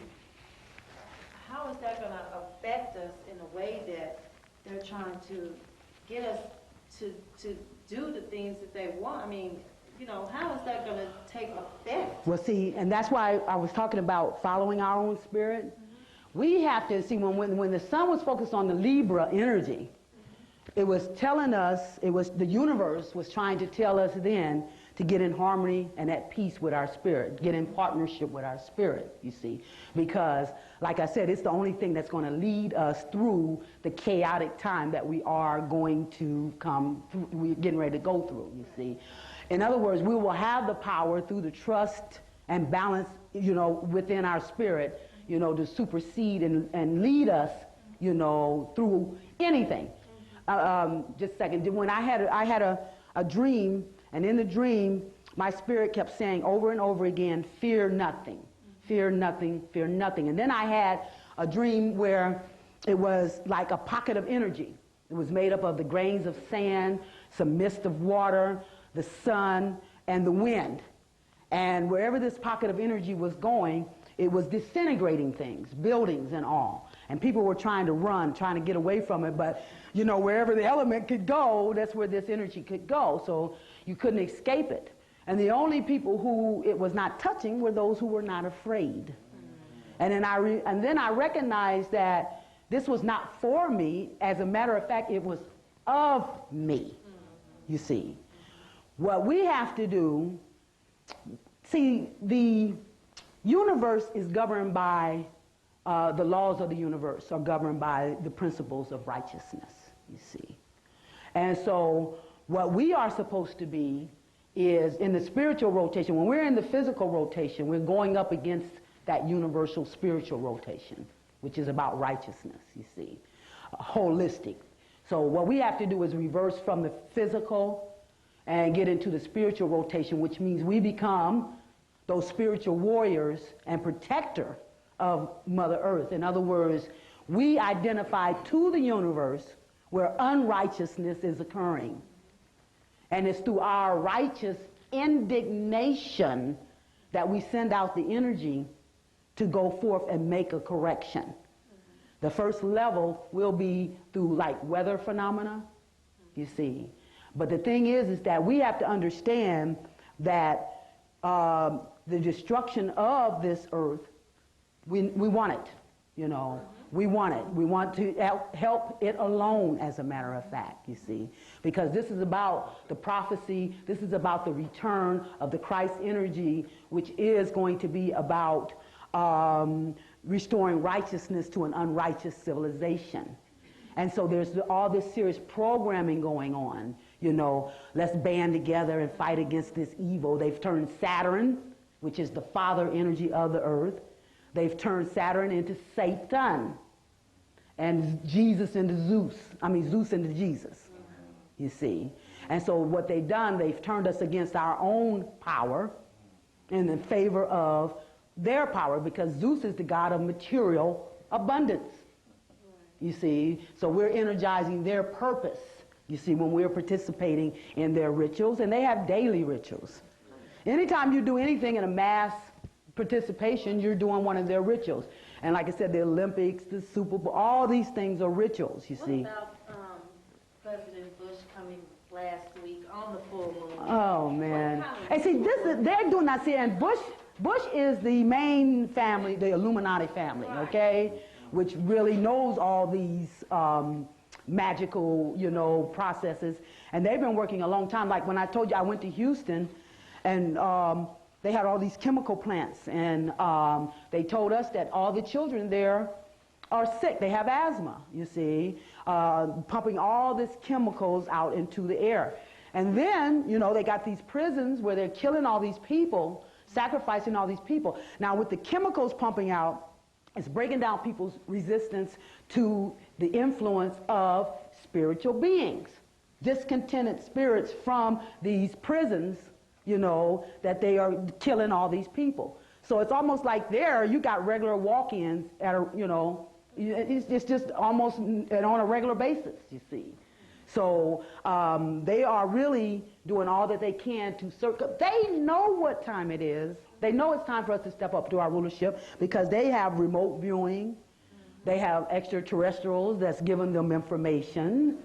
how is that going to affect us in a way that they're trying to get us to do the things that they want? I mean, you know, how is that going to take effect? Well, see, and that's why I was talking about following our own spirit. We have to see, when the sun was focused on the Libra energy, it was telling us, the universe was trying to tell us then to get in harmony and at peace with our spirit, get in partnership with our spirit, you see. Because, like I said, it's the only thing that's going to lead us through the chaotic time that we are going to come through, we're getting ready to go through, you see. In other words, we will have the power through the trust and balance, you know, within our spirit, you know, to supersede and lead us, you know, through anything. Just a second. When I had a dream, and in the dream, my spirit kept saying over and over again, fear nothing, fear nothing, fear nothing. And then I had a dream where it was like a pocket of energy. It was made up of the grains of sand, some mist of water, the sun, and the wind. And wherever this pocket of energy was going, it was disintegrating things, buildings and all. And people were trying to run, trying to get away from it, but you know, wherever the element could go, that's where this energy could go. So you couldn't escape it. And the only people who it was not touching were those who were not afraid. And then I recognized that this was not for me. As a matter of fact, it was of me, you see. What we have to do, see, the universe is governed by the laws of the universe are governed by the principles of righteousness, you see. And so what we are supposed to be is in the spiritual rotation. When we're in the physical rotation, we're going up against that universal spiritual rotation, which is about righteousness, you see, holistic. So what we have to do is reverse from the physical and get into the spiritual rotation, which means we become those spiritual warriors and protector of Mother Earth. In other words, we identify to the universe where unrighteousness is occurring. And it's through our righteous indignation that we send out the energy to go forth and make a correction. The first level will be through like weather phenomena, you see. But the thing is that we have to understand that the destruction of this earth, we want it, you know. We want it. We want to help it alone, as a matter of fact, you see. Because this is about the prophecy, this is about the return of the Christ energy, which is going to be about restoring righteousness to an unrighteous civilization. And so there's all this serious programming going on, you know. Let's band together and fight against this evil. They've turned Saturn, which is the father energy of the earth, they've turned Saturn into Satan, and Jesus into Zeus. Zeus into Jesus, you see. And so what they've done, they've turned us against our own power in favor of their power, because Zeus is the god of material abundance, you see. So we're energizing their purpose, you see, when we're participating in their rituals, and they have daily rituals. Anytime you do anything in a mass participation, you're doing one of their rituals. And like I said, the Olympics, the Super Bowl, all these things are rituals, you see. What about President Bush coming last week on the full moon? Oh, man. And see, they're doing that. See, and Bush is the main family, the Illuminati family, okay, which really knows all these magical, you know, processes. And they've been working a long time. Like when I told you I went to Houston, and they had all these chemical plants, and they told us that all the children there are sick. They have asthma, you see, pumping all these chemicals out into the air. And then, you know, they got these prisons where they're killing all these people, sacrificing all these people. Now, with the chemicals pumping out, it's breaking down people's resistance to the influence of spiritual beings, discontented spirits from these prisons, you know, that they are killing all these people. So it's almost like there you got regular walk-ins at a, you know, it's just almost on a regular basis, you see. So they are really doing all that they can to they know what time it is. They know it's time for us to step up to our rulership because they have remote viewing. They have extraterrestrials that's giving them information.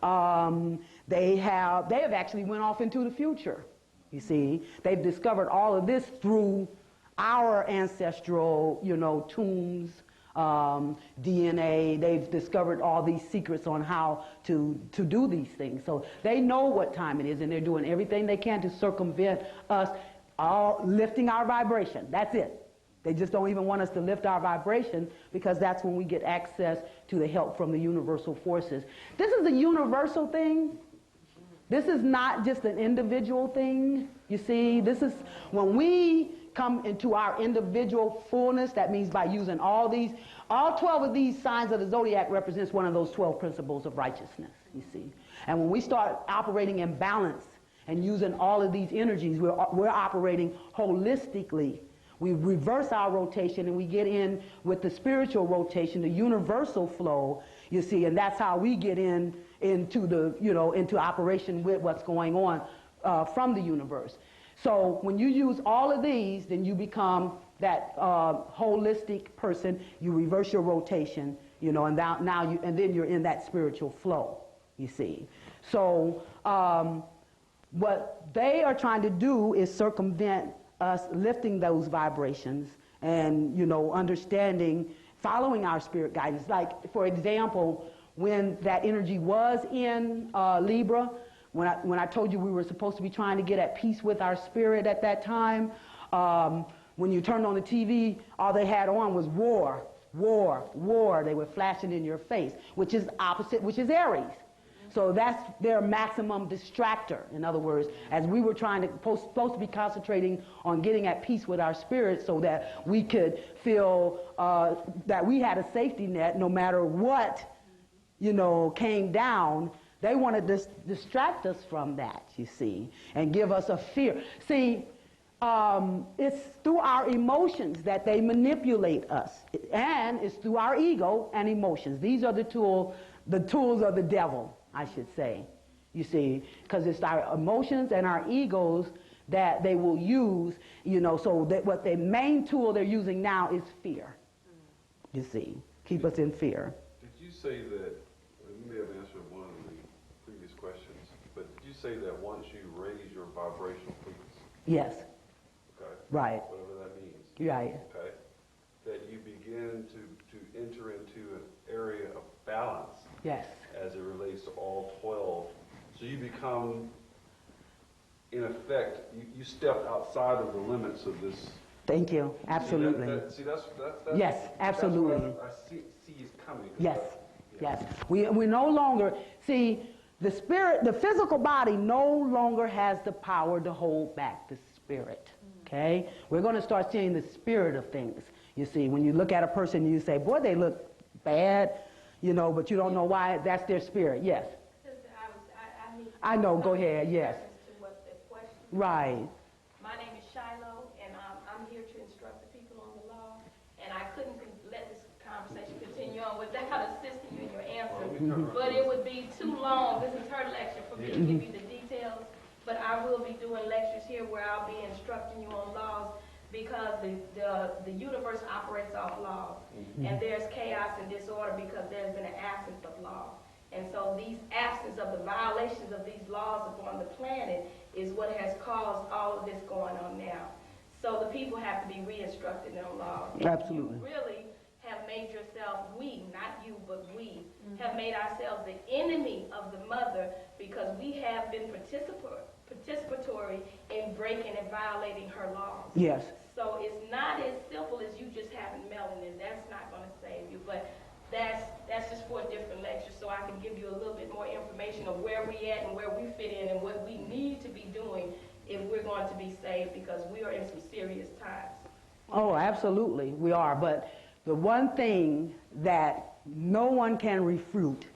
They have actually went off into the future, you see. They've discovered all of this through our ancestral, you know, tombs, DNA. They've discovered all these secrets on how to do these things. So they know what time it is, and they're doing everything they can to circumvent us, all lifting our vibration. That's it. They just don't even want us to lift our vibration because that's when we get access to the help from the universal forces. This is a universal thing. This is not just an individual thing. You see, this is when we come into our individual fullness. That means by using all 12 of these signs of the zodiac represents one of those 12 principles of righteousness, you see. And when we start operating in balance and using all of these energies, we're operating holistically. We reverse our rotation and we get in with the spiritual rotation, the universal flow, you see, and that's how we get into the, you know, into operation with what's going on from the universe. So when you use all of these, then you become that holistic person. You reverse your rotation, you know, and then you're in that spiritual flow, you see. So what they are trying to do is circumvent us lifting those vibrations and, you know, understanding, following our spirit guidance. Like, for example, when that energy was in Libra, when I told you we were supposed to be trying to get at peace with our spirit at that time, when you turned on the TV, all they had on was war, war, war. They were flashing in your face, which is opposite, which is Aries. So that's their maximum distractor. In other words, as we were supposed to be concentrating on getting at peace with our spirit so that we could feel that we had a safety net no matter what, you know, came down. They want to distract us from that, you see, and give us a fear. See, it's through our emotions that they manipulate us, and it's through our ego and emotions. These are the tools of the devil, I should say, you see, because it's our emotions and our egos that they will use, you know, so that what the main tool they're using now is fear, you see, keep us in fear. Did you say that, you may have answered one of the previous questions, but did you say that once you raise your vibrational frequency? Yes. Okay. Right. Whatever that means. Right. Okay. That you begin to enter into an area of balance. Yes. As it relates to all 12. So you become, in effect, you step outside of the limits of this. Thank you. Absolutely. That's yes, absolutely. That's what I see is coming. Yes. Yes. We no longer, see, the spirit, the physical body no longer has the power to hold back the spirit. Okay? We're going to start seeing the spirit of things. You see, when you look at a person, you say, boy, they look bad, you know, but you don't know why. That's their spirit. Yes. I know. Go ahead. Yes. Right. My name is Shiloh, and I'm here to instruct the people on the law. And I couldn't let this conversation continue on without assisting you in your answer. But it would be too long. This is her lecture for me to give you the details. But I will be doing lectures here where I'll be instructing you on laws, because the universe operates off laws. And there's chaos and disorder because there's been an absence of law. And so these absence of the violations of these laws upon the planet is what has caused all of this going on now. So the people have to be re-instructed on laws. Absolutely. You really have made yourself, we, not you, but we, have made ourselves the enemy of the mother, because we have been participatory in breaking and violating her laws. Yes. So it's not as simple as you just having melanin. That's not going to save you. But that's just for a different lecture, so I can give you a little bit more information of where we at and where we fit in and what we need to be doing if we're going to be saved, because we are in some serious times. Oh, absolutely, we are. But the one thing that no one can refute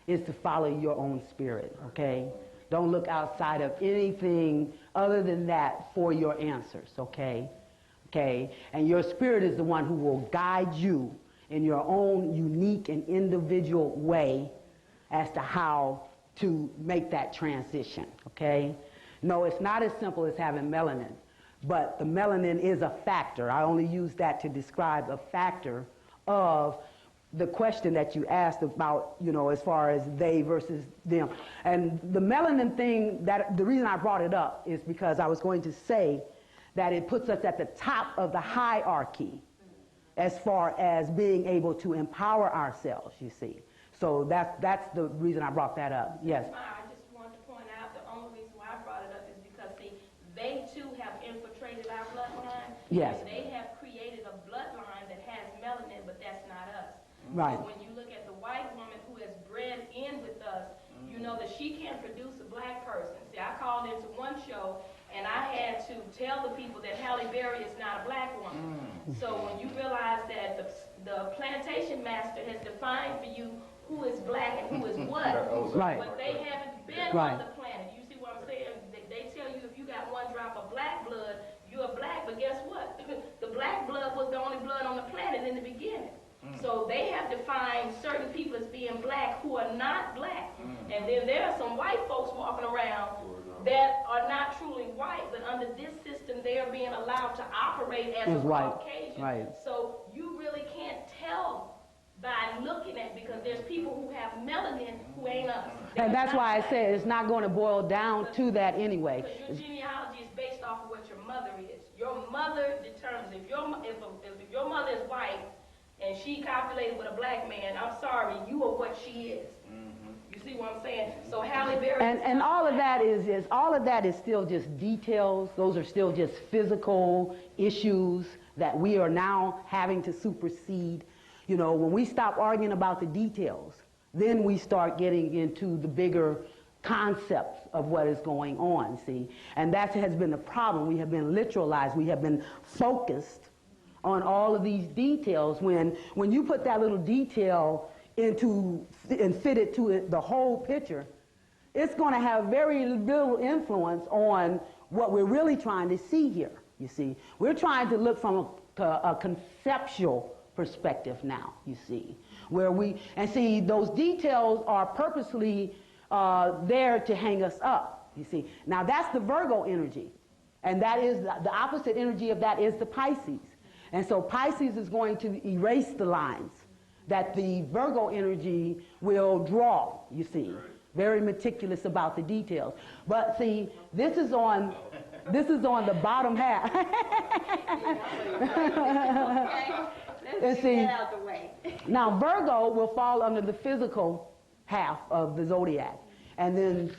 is to follow your own spirit, okay? Don't look outside of anything other than that for your answers, okay? Okay? And your spirit is the one who will guide you in your own unique and individual way as to how to make that transition, okay? No, it's not as simple as having melanin, but the melanin is a factor. I only use that to describe a factor of the question that you asked about, you know, as far as they versus them. And the melanin thing, the reason I brought it up is because I was going to say that it puts us at the top of the hierarchy as far as being able to empower ourselves, you see. So that's the reason I brought that up. Yes. I just wanted to point out the only reason why I brought it up is because, see, they too have infiltrated our bloodline. Yes. And they have created a bloodline that has melanin, but that's not us. Right. So when you look at the white woman who has bred in with us, you know that she can't produce a black person. See, I called into one show, and I had to tell the people that Halle Berry is not a black woman. So when you realize that the plantation master has defined for you who is black and who is what, Right. but they haven't been on the planet. You see what I'm saying? They tell you if you got one drop of black blood, you're black, but guess what? The black blood was the only blood on the planet in the beginning. So they have defined certain people as being black who are not black. And then there are some white folks walking around that are not truly white, but under this system they are being allowed to operate as a Caucasian. Right. So you really can't tell by looking at, because there's people who have melanin who ain't us. And that's why I said it's not going to boil down to that anyway. Because your genealogy is based off of what your mother is. Your mother determines if your mother is white and she copulated with a black man, I'm sorry, you are what she is. You see what I'm saying? So Halle Berry. And all of that is still just details. Those are still just physical issues that we are now having to supersede. You know, when we stop arguing about the details, then we start getting into the bigger concepts of what is going on, see? And that has been the problem. We have been literalized. We have been focused on all of these details when you put that little detail into and fit it to the whole picture, it's going to have very little influence on what we're really trying to see here, you see. We're trying to look from a conceptual perspective now, you see, and see those details are purposely there to hang us up, you see. Now that's the Virgo energy, and that is the opposite energy of that is the Pisces. And so Pisces is going to erase the lines that the Virgo energy will draw, you see. Very meticulous about the details. But see, this is on the bottom half. Let's get that out the way. Now Virgo will fall under the physical half of the zodiac. And then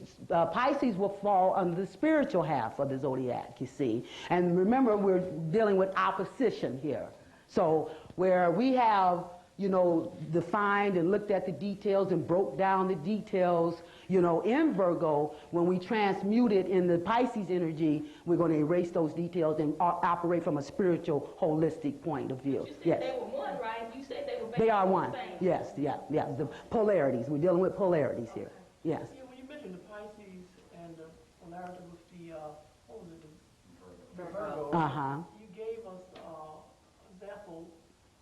Pisces will fall under the spiritual half of the zodiac, you see. And remember, we're dealing with opposition here. So where we have, you know, defined and looked at the details and broke down the details, you know, in Virgo, when we transmute it in the Pisces energy, we're going to erase those details and operate from a spiritual, holistic point of view. You said they were one, right? You said they were based They are on one. the same. Yes, yeah. The polarities. We're dealing with polarities here. Yes. When you mentioned the Pisces and the polarity with the, what was it, the Virgo, you gave us an example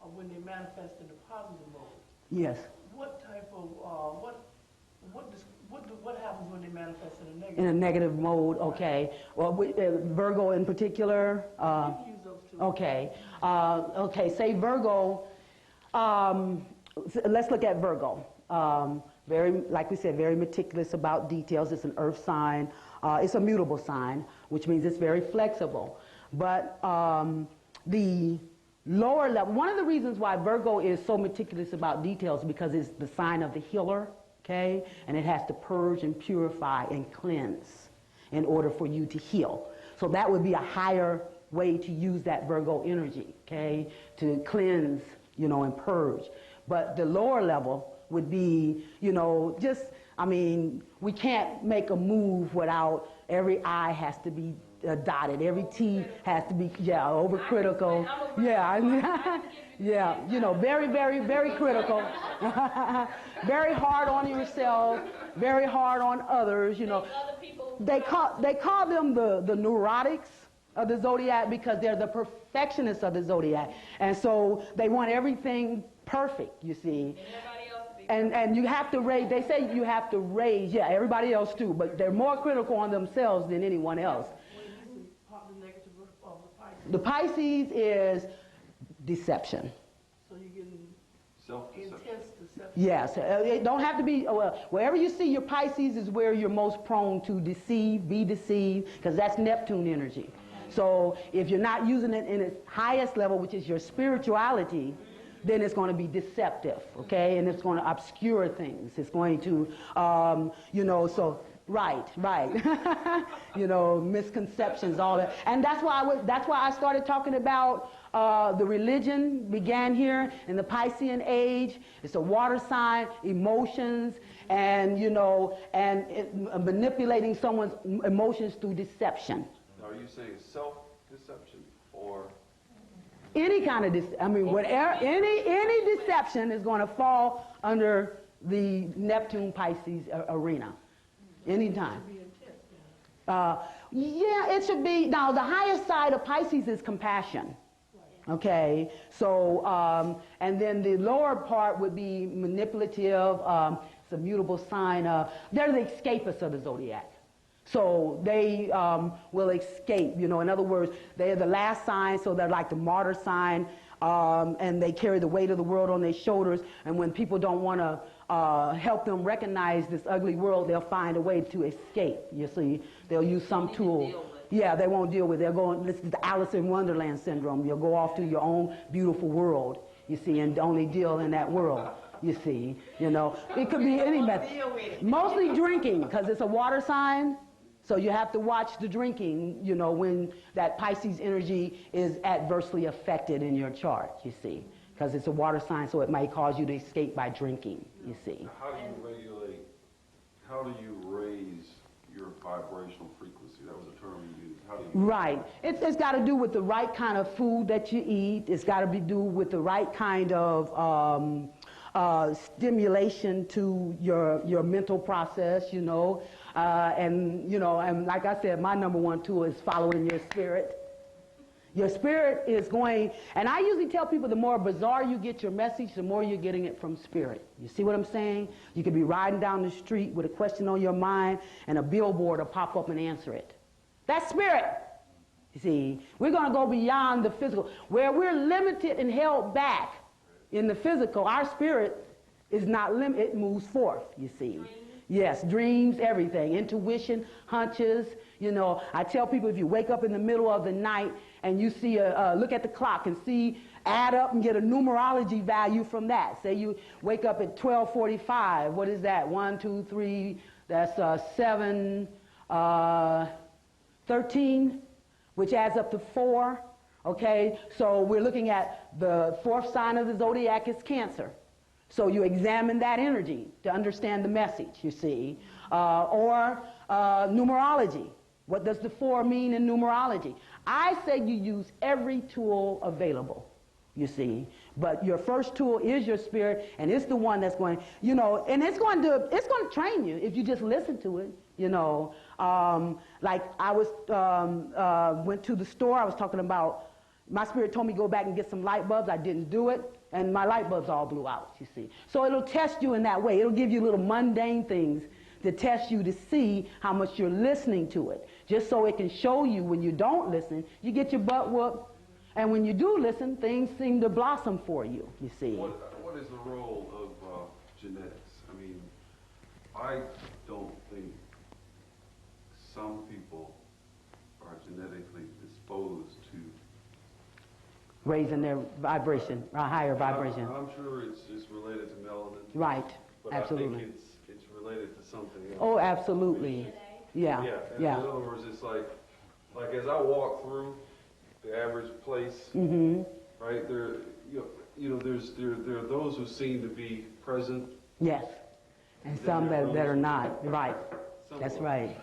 of when they manifest in the positive mode. Yes. What type of, what happens when they manifest in a negative? In a negative mode, okay. Well, Virgo in particular. You can use those two. Okay. Okay. Say Virgo. Let's look at Virgo. Very, like we said, very meticulous about details. It's an earth sign. It's a mutable sign, which means it's very flexible. But the lower level, one of the reasons why Virgo is so meticulous about details is because it's the sign of the healer, okay? And it has to purge and purify and cleanse in order for you to heal. So that would be a higher way to use that Virgo energy, okay, to cleanse, you know, and purge. But the lower level would be, you know, just, I mean, we can't make a move without every I has to be dotted, every T has to be, yeah, overcritical, yeah, yeah, you know, very, very, very critical, very hard on yourself, very hard on others, you know. They call them the neurotics of the zodiac because they're the perfectionists of the zodiac, and so they want everything perfect, you see. And you have to raise, they say you have to raise, yeah, everybody else too, but they're more critical on themselves than anyone else. The Pisces is deception. So you're getting Self-deception. intense deception. Yes, it don't have to be, well, wherever you see your Pisces is where you're most prone to deceive, be deceived, because that's Neptune energy. So if you're not using it in its highest level, which is your spirituality, then it's going to be deceptive, okay? And it's going to obscure things. It's going to, you know, so, right. You know, misconceptions, all that. And that's why I started talking about the religion began here in the Piscean age. It's a water sign, emotions, and, you know, and manipulating someone's emotions through deception. Now, are you saying self-deception or? Any kind of, I mean, whatever, any deception is going to fall under the Neptune Pisces arena, anytime. Yeah, it should be. Now, the highest side of Pisces is compassion. Okay, so and then the lower part would be manipulative. It's a mutable sign. They're the escapists of the zodiac. So they will escape, you know. In other words, they're the last sign, so they're like the martyr sign, and they carry the weight of the world on their shoulders. And when people don't want to help them recognize this ugly world, they'll find a way to escape. You see, they'll use some tool. Yeah, they won't deal with it. They're going, this is the Alice in Wonderland syndrome. You'll go off to your own beautiful world, you see, and only deal in that world. You see, you know, it could be any method. Mostly drinking, because it's a water sign. So you have to watch the drinking, you know, when that Pisces energy is adversely affected in your chart, you see. Because it's a water sign, so it might cause you to escape by drinking, you see. How do you regulate, how do you raise your vibrational frequency? That was a term you used. How do you? Right. It's got to do with the right kind of food that you eat. It's got to do with the right kind of stimulation to your mental process, you know. And, you know, and like I said, my number one tool is following your spirit. Your spirit is going, and I usually tell people the more bizarre you get your message, the more you're getting it from spirit. You see what I'm saying? You could be riding down the street with a question on your mind, and a billboard will pop up and answer it. That's spirit. You see, we're going to go beyond the physical. Where we're limited and held back in the physical, our spirit is not limited, it moves forth, you see. Yes, dreams, everything, intuition, hunches. You know, I tell people if you wake up in the middle of the night and you see look at the clock and see, add up and get a numerology value from that. Say you wake up at 12:45. What is that? 1, 2, 3. That's 7, 13, which adds up to 4. Okay, so we're looking at the fourth sign of the zodiac is Cancer. So you examine that energy to understand the message, you see. Or numerology. What does the 4 mean in numerology? I say you use every tool available, you see. But your first tool is your spirit, and it's the one that's going, you know, and it's going to train you if you just listen to it, you know. Like I went to the store, I was talking about, my spirit told me to go back and get some light bulbs. I didn't do it. And my light bulbs all blew out, you see. So it'll test you in that way. It'll give you little mundane things to test you to see how much you're listening to it. Just so it can show you when you don't listen, you get your butt whooped. And when you do listen, things seem to blossom for you, you see. What is the role of genetics? I mean, I don't think some people are genetically disposed to raising their vibration, a higher vibration. I'm sure it's just related to melanin. Right, but absolutely. I think it's related to something else. Oh, absolutely. Yeah. Yeah. Yeah. In other words, it's like as I walk through the average place, right there, there are those who seem to be present. Yes. And some that are not. Right. That's right.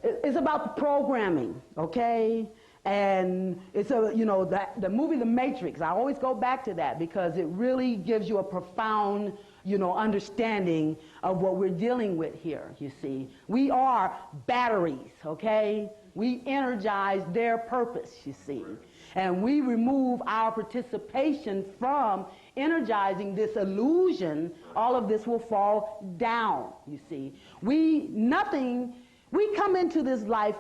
It's about the programming, okay? And it's the movie The Matrix. I always go back to that because it really gives you a profound, understanding of what we're dealing with here, you see. We are batteries, okay? We energize their purpose, you see. And we remove our participation from energizing this illusion, all of this will fall down, you see. We come into this life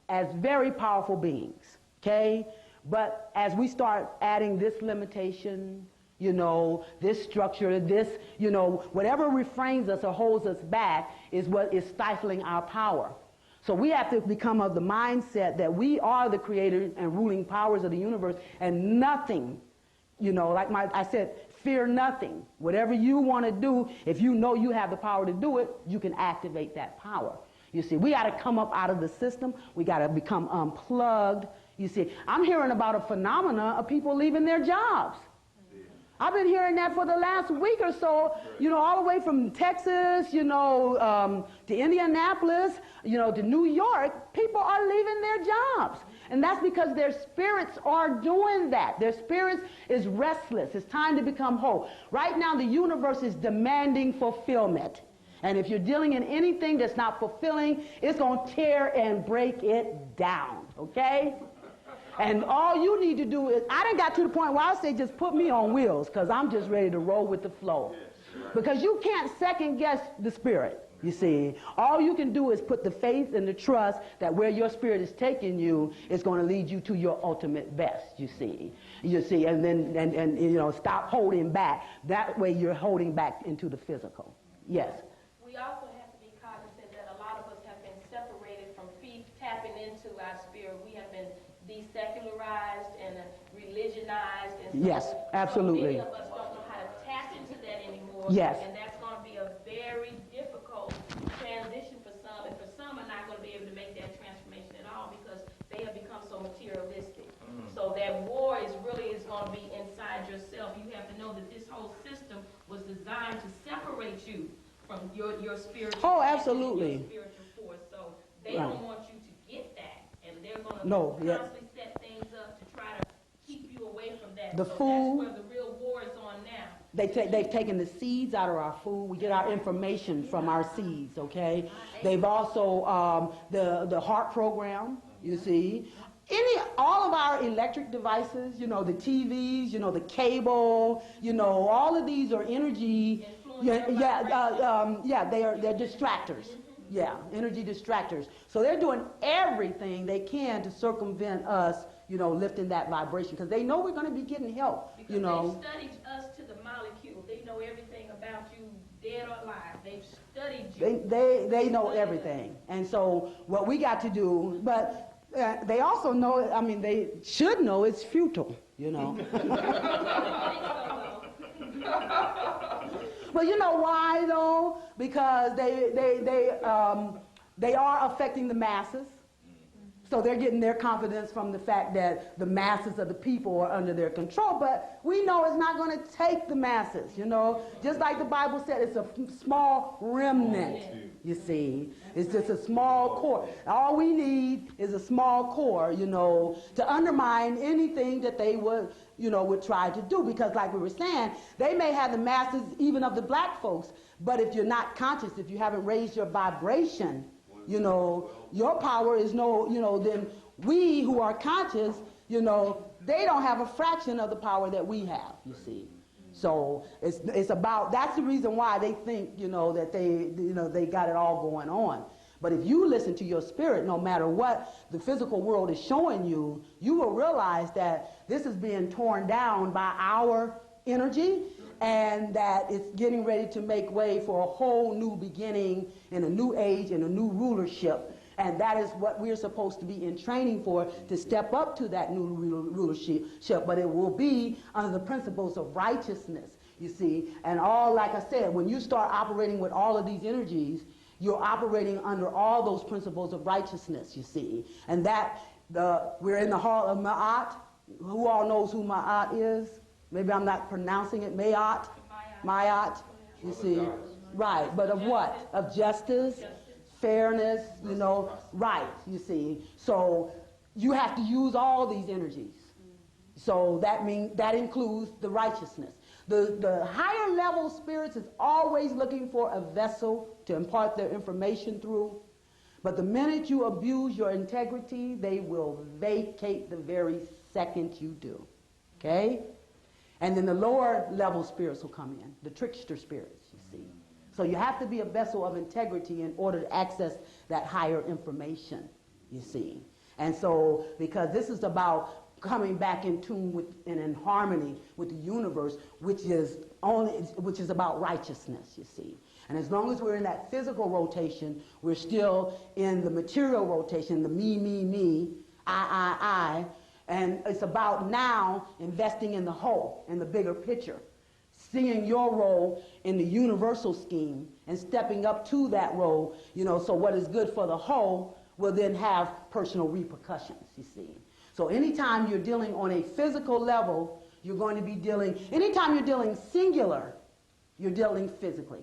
as very powerful beings, okay? But as we start adding this limitation, this structure, this, whatever refrains us or holds us back is what is stifling our power. So we have to become of the mindset that we are the creators and ruling powers of the universe, and nothing, like I said, fear nothing. Whatever you want to do, if you know you have the power to do it, you can activate that power. You see, we got to come up out of the system. We got to become unplugged. You see, I'm hearing about a phenomena of people leaving their jobs. I've been hearing that for the last week or so, all the way from Texas, to Indianapolis, to New York. People are leaving their jobs. And that's because their spirits are doing that. Their spirits is restless. It's time to become whole. Right now, the universe is demanding fulfillment. And if you're dealing in anything that's not fulfilling, it's going to tear and break it down, okay? And all you need to do is, I done got to the point where I say just put me on wheels because I'm just ready to roll with the flow. Because you can't second guess the spirit, you see. All you can do is put the faith and the trust that where your spirit is taking you is going to lead you to your ultimate best, you see. You see, and then, and stop holding back. That way you're holding back into the physical. Yes. We also have to be cognizant that a lot of us have been separated from tapping into our spirit. We have been desecularized and religionized. And so, yes, absolutely. So many of us don't know how to tap into that anymore. Yes. And that's going to be a very difficult transition for some. And for some are not going to be able to make that transformation at all because they have become so materialistic. So that war is going to be inside yourself. You have to know that this whole system was designed to separate you from your spiritual. Oh, absolutely. Your spiritual force. So they don't want you to get that, and they're going to constantly set things up to try to keep you away from that. The so food. That's where the real war is on now. They've taken the seeds out of our food. We get our information from our seeds, okay? They've also, the heart program, you see. All of our electric devices, the TVs, the cable, all of these are energy. They're distractors. Yeah, energy distractors. So they're doing everything they can to circumvent us, lifting that vibration because they know we're going to be getting help. Because they've studied us to the molecule. They know everything about you, dead or alive. They've studied you. They know everything. And so what we got to do, but they also know, they should know it's futile, But you know why, though? Because they are affecting the masses. So they're getting their confidence from the fact that the masses of the people are under their control. But we know it's not going to take the masses, Just like the Bible said, it's a small remnant, you see. It's just a small core. All we need is a small core, to undermine anything that they would try to do. Because like we were saying, they may have the masses even of the black folks, but if you're not conscious, if you haven't raised your vibration, your power is then we who are conscious, they don't have a fraction of the power that we have, you see. So it's about, that's the reason why they think, that they got it all going on. But if you listen to your spirit, no matter what the physical world is showing you, you will realize that this is being torn down by our energy and that it's getting ready to make way for a whole new beginning in a new age and a new rulership. And that is what we're supposed to be in training for, to step up to that new rulership. But it will be under the principles of righteousness, you see. And all, like I said, when you start operating with all of these energies, you're operating under all those principles of righteousness, you see. And that, we're in the hall of MAAT. Who all knows who MAAT is? Maybe I'm not pronouncing it. MAAT? MAAT, you see. Right, but of what? Of justice, fairness, you know, right, you see. So you have to use all these energies. So that includes the righteousness. The higher level spirits is always looking for a vessel to impart their information through. But the minute you abuse your integrity, they will vacate the very second you do. Okay? And then the lower level spirits will come in, the trickster spirits, you see. So you have to be a vessel of integrity in order to access that higher information, you see. And so, because this is about coming back in tune with and in harmony with the universe, which is about righteousness, you see. And as long as we're in that physical rotation, we're still in the material rotation, the me, I. And it's about now investing in the whole, in the bigger picture, seeing your role in the universal scheme and stepping up to that role, you know, so what is good for the whole will then have personal repercussions, you see. So anytime you're dealing on a physical level, you're going to be dealing, anytime you're dealing singular, you're dealing physically.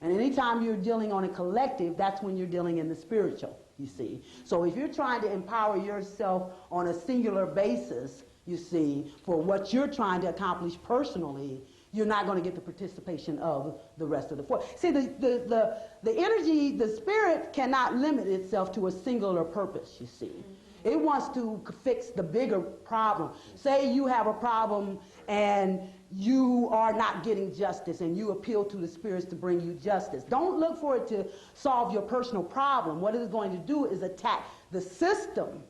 And anytime you're dealing on a collective, that's when you're dealing in the spiritual, you see. So if you're trying to empower yourself on a singular basis, you see, for what you're trying to accomplish personally, you're not going to get the participation of the rest of the force. See, the energy, the spirit cannot limit itself to a singular purpose, you see. It wants to fix the bigger problem. Say you have a problem and you are not getting justice and you appeal to the spirits to bring you justice. Don't look for it to solve your personal problem. What it is going to do is attack the system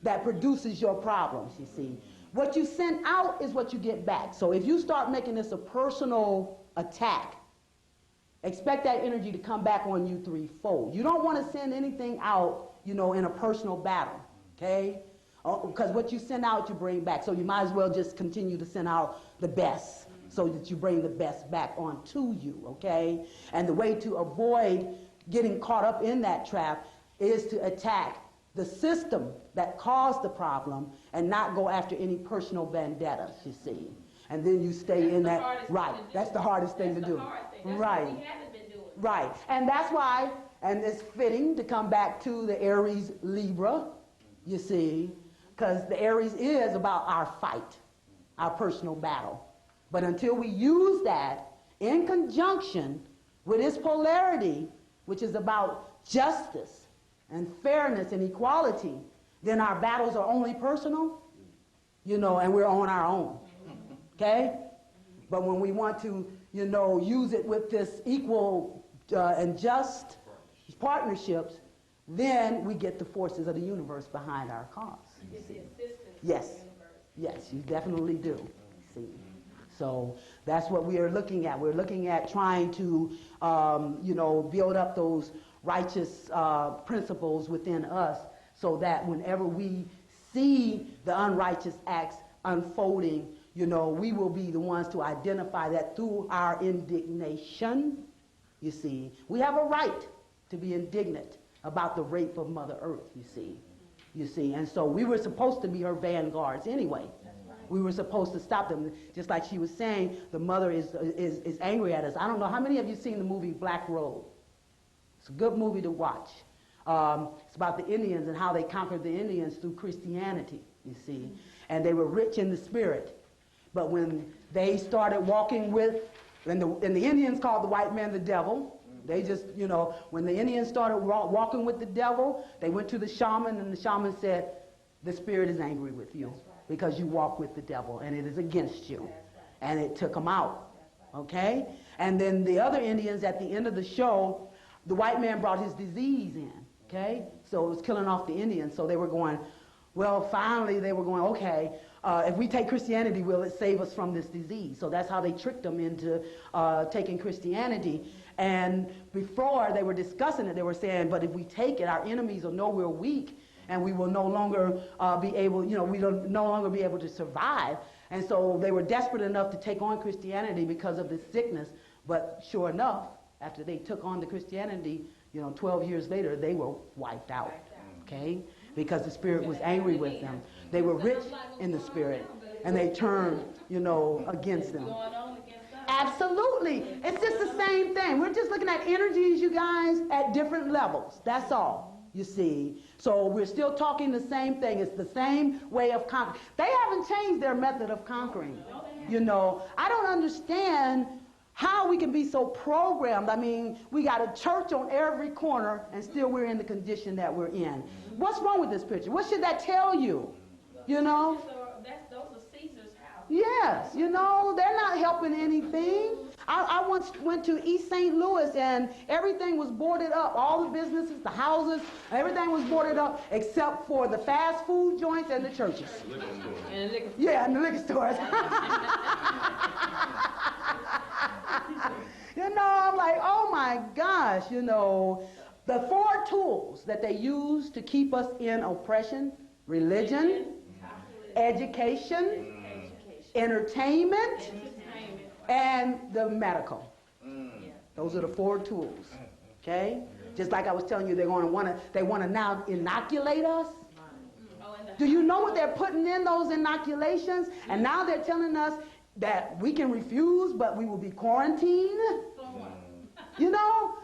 that produces your problems, you see. What you send out is what you get back. So if you start making this a personal attack, expect that energy to come back on you threefold. You don't want to send anything out, you know, in a personal battle, okay? Because what you send out, you bring back. So you might as well just continue to send out the best so that you bring the best back onto you, okay? And the way to avoid getting caught up in that trap is to attack the system that caused the problem and not go after any personal vendettas, you see. And then you stay in that, right, that's the hardest thing to do. Right, right. And that's why, and it's fitting to come back to the Aries Libra, you see, because the Aries is about our fight, our personal battle. But until we use that in conjunction with its polarity, which is about justice and fairness and equality, then our battles are only personal, you know, and we're on our own, okay? But when we want to, you know, use it with this equal and just partnerships, then we get the forces of the universe behind our cause. You get the assistance yes. of the universe. Yes, you definitely do. See, so that's what we are looking at. We're looking at trying to, you know, build up those righteous principles within us so that whenever we see the unrighteous acts unfolding, you know, we will be the ones to identify that through our indignation. You see, we have a right to be indignant about the rape of Mother Earth, you see. You see, and so we were supposed to be her vanguards anyway. We were supposed to stop them. Just like she was saying, the mother is angry at us. I don't know, how many of you seen the movie Black Robe? It's a good movie to watch. It's about the Indians and how they conquered the Indians through Christianity, you see. And they were rich in the spirit. But when they started walking with, and the Indians called the white man the devil. They just, you know, when the Indians started walking with the devil, they went to the shaman, and the shaman said, the spirit is angry with you because you walk with the devil, and it is against you. And it took them out, okay? And then the other Indians, at the end of the show, the white man brought his disease in, okay? So it was killing off the Indians. So they were going, well, finally they were going, okay, if we take Christianity, will it save us from this disease? So that's how they tricked them into taking Christianity. And before they were discussing it, they were saying, but if we take it, our enemies will know we're weak, and we will no longer be able, you know, we will no longer be able to survive. And so they were desperate enough to take on Christianity because of the sickness. But sure enough, after they took on the Christianity, 12 years later, they were wiped out, okay? Because the spirit was angry with them. They were rich in the spirit, and they turned, against them. Absolutely. It's just the same thing. We're just looking at energies, you guys, at different levels. That's all, you see. So we're still talking the same thing. It's the same way of conquering. They haven't changed their method of conquering. I don't understand how we can be so programmed. I mean, we got a church on every corner, and still we're in the condition that we're in. What's wrong with this picture? What should that tell you? Those are Caesar's house. Yes, they're not helping anything. I once went to East St. Louis, and everything was boarded up. All the businesses, the houses, everything was boarded up except for the fast food joints and the churches. And the liquor store. Yeah, and the liquor stores. I'm like, oh my gosh, the 4 tools that they use to keep us in oppression: religion, education, entertainment, and the medical. Those are the 4 tools. Okay? Just like I was telling you, they want to now inoculate us. Do you know what they're putting in those inoculations? And now they're telling us that we can refuse, but we will be quarantined.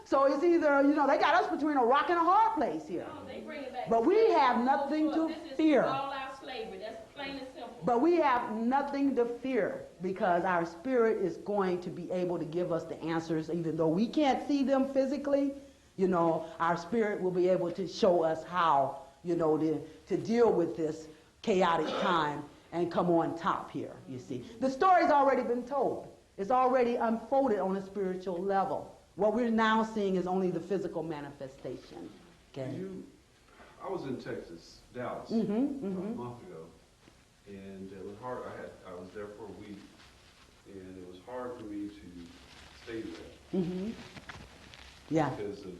So it's either, they got us between a rock and a hard place here. But we have nothing to fear. But we have nothing to fear, because our spirit is going to be able to give us the answers. Even though we can't see them physically, our spirit will be able to show us how, to deal with this chaotic time and come on top here, you see. The story's already been told. It's already unfolded on a spiritual level. What we're now seeing is only the physical manifestation. Okay. I was in Texas, Dallas, about a month ago, and it was hard. I was there for a week, and it was hard for me to stay there. Yeah. Because of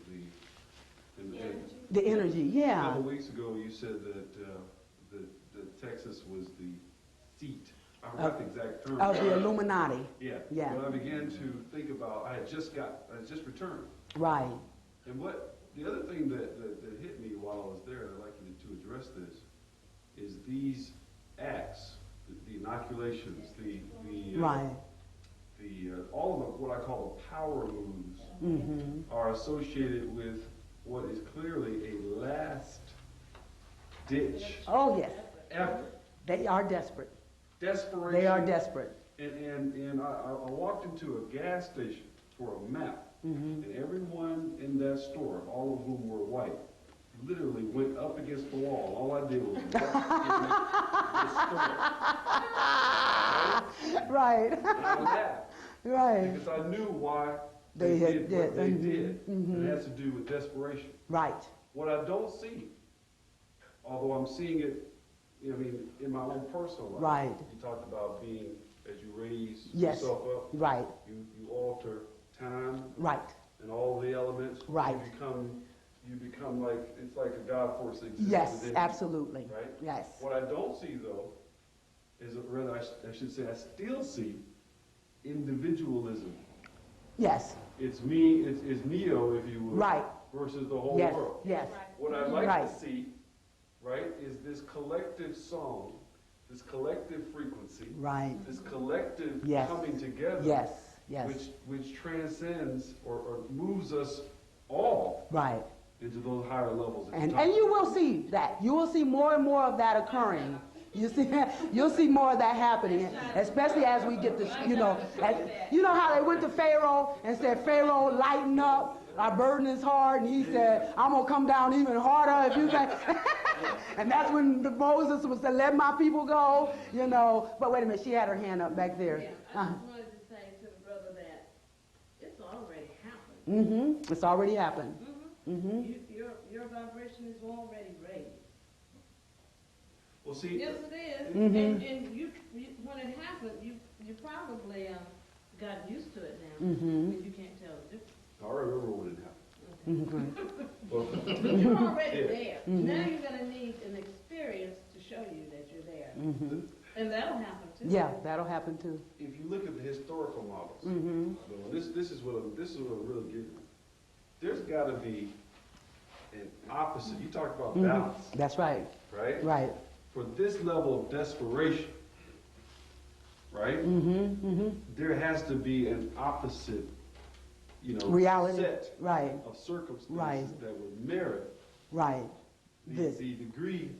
the energy. Yeah. A couple weeks ago, you said that Texas was the seat. I forgot the exact term. Of the Illuminati. Yeah. Yeah. But I began to think about, I had just returned. Right. And the other thing that hit me while I was there, I'd like you to address this, is these acts, the inoculations, all of what I call the power moves are associated with what is clearly a last ditch. Oh yes. Effort. They are desperate. Desperation. They are desperate. And I walked into a gas station for a map, and everyone in that store, all of whom were white, literally went up against the wall. All I did was walk in the store. Right. And I laughed. Right. Because I knew why they did what they did. It has to do with desperation. Right. What I don't see, although I'm seeing it, in my own personal life. Right. You talked about being, as you raise yes. yourself up. Right. You alter time. Right. And all the elements. Right. You become like, it's like a God force that exists yes, within absolutely. you. Right? Yes. What I don't see, though, is, rather, I should say, I still see individualism. Yes. It's me, it's Neo, if you would. Right. Versus the whole yes. world. Yes. What I'd like to see, right, is this collective song, this collective frequency, right, this collective yes. coming together, yes. Yes. which transcends or moves us all right into those higher levels. And you will see that. You will see more and more of that occurring. You'll see more of that happening, especially as we get this. You know how they went to Pharaoh and said, "Pharaoh, lighten up. Our burden is hard," and he said, "I'm gonna come down even harder if you can." And that's when Moses was to let my people go. But wait a minute, she had her hand up back there. Yeah, I just wanted to say to the brother that it's already happened. It's already happened. Your vibration is already raised. Well, see. Yes, it is. And you, when it happened, you probably got used to it now. Because you can't tell the difference. I remember when it happened. But you're already there. Now you're going to need an experience to show you that you're there. And that'll happen too. Yeah, that'll happen too. If you look at the historical models, Mm-hmm. this is what I'm really getting at. There's got to be an opposite. You talked about balance, That's right. right? Right. For this level of desperation, right? There has to be an opposite, Reality. set Right. of circumstances Right. that would merit Right. the This. degree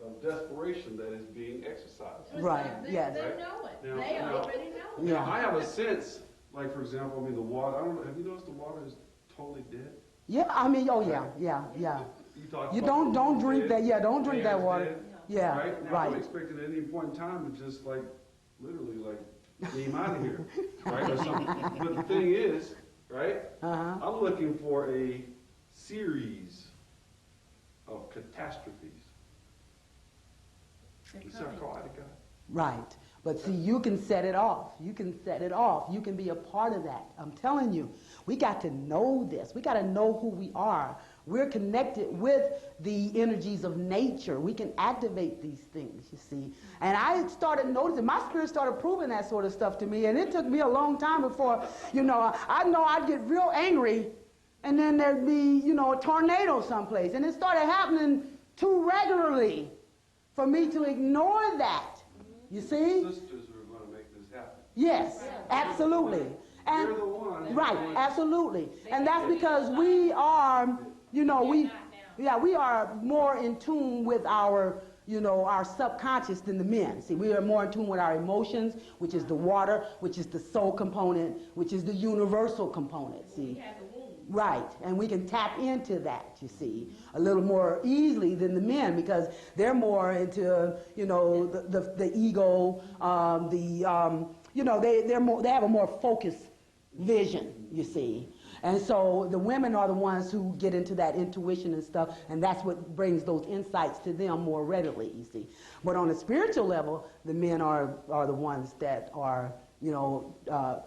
of desperation that is being exercised. Right. They, Yes. they Right. know it. Now- They now- already know it. Yeah. I have a sense, like for example, the water. I don't know. Have you noticed the water is totally dead? Yeah. I mean, oh yeah, yeah, yeah. talked You about don't the drink dead, that. Yeah, don't drink that man's water. dead, Yeah. Right? Now, Right. I'm expecting at any point in time to just like, literally like, leave out of here, right? Or something. But the thing is, right? Uh-huh. I'm looking for a series of catastrophes. You see how quiet it got? Right. But see, you can set it off. You can set it off. You can be a part of that. I'm telling you, we got to know this. We got to know who we are. We're connected with the energies of nature. We can activate these things, you see. And I started noticing, my spirit started proving that sort of stuff to me. And it took me a long time before, I know I'd get real angry. And then there'd be, a tornado someplace. And it started happening too regularly for me to ignore that. You see? Sisters who are going to make this happen. Yes, absolutely. And They're the ones. right, absolutely. And that's because we are, we are more in tune with our subconscious than the men. See, we are more in tune with our emotions, which is the water, which is the soul component, which is the universal component. See? Right, and we can tap into that, you see, a little more easily than the men because they're more into, the ego, they have a more focused vision, you see. And so the women are the ones who get into that intuition and stuff, and that's what brings those insights to them more readily, you see. But on a spiritual level, the men are the ones that are,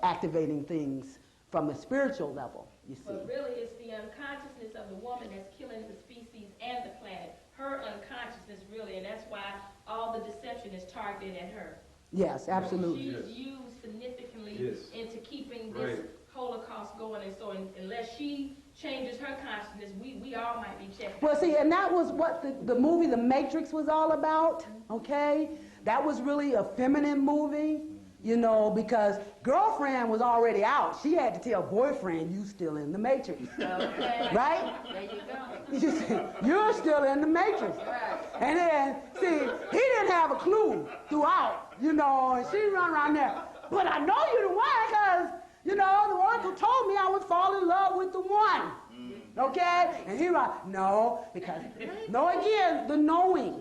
activating things from the spiritual level. You see. But really, it's the unconsciousness of the woman that's killing the species and the planet. Her unconsciousness, really, and that's why all the deception is targeted at her. Yes, absolutely. She's used significantly Yes. into keeping this Holocaust going, and so unless she changes her consciousness, we all might be checked. Well, see, and that was what the movie The Matrix was all about, okay? That was really a feminine movie. Because girlfriend was already out. She had to tell boyfriend, you still in the Matrix. Okay. Right? There you go. You're still in the Matrix. Right. And then, see, he didn't have a clue throughout, and she run around there. But I know you're the one because, the oracle told me I would fall in love with the one. Okay? And he was, no, because, again, the knowing.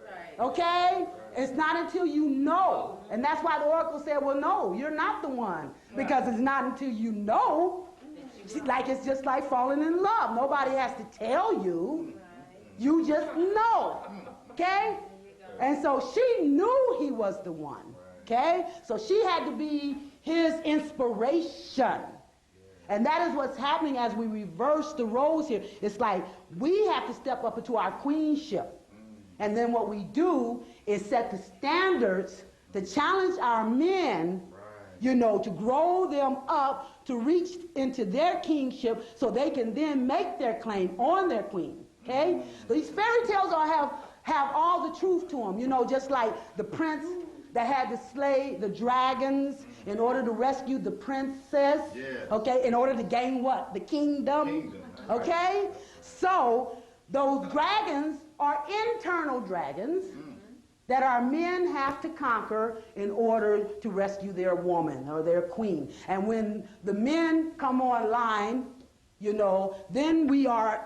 Right. Okay? It's not until you know. And that's why the oracle said, well, no, you're not the one. Because it's not until you know. Like it's just like falling in love. Nobody has to tell you. You just know. Okay? And so she knew he was the one. Okay? So she had to be his inspiration. And that is what's happening as we reverse the roles here. It's like we have to step up into our queenship. And then what we do is set the standards to challenge our men, to grow them up to reach into their kingship so they can then make their claim on their queen. Okay? These fairy tales have all the truth to them, just like the prince that had to slay the dragons in order to rescue the princess. Okay? In order to gain what? The kingdom. Okay? So those dragons are internal dragons that our men have to conquer in order to rescue their woman or their queen. And when the men come online, then we are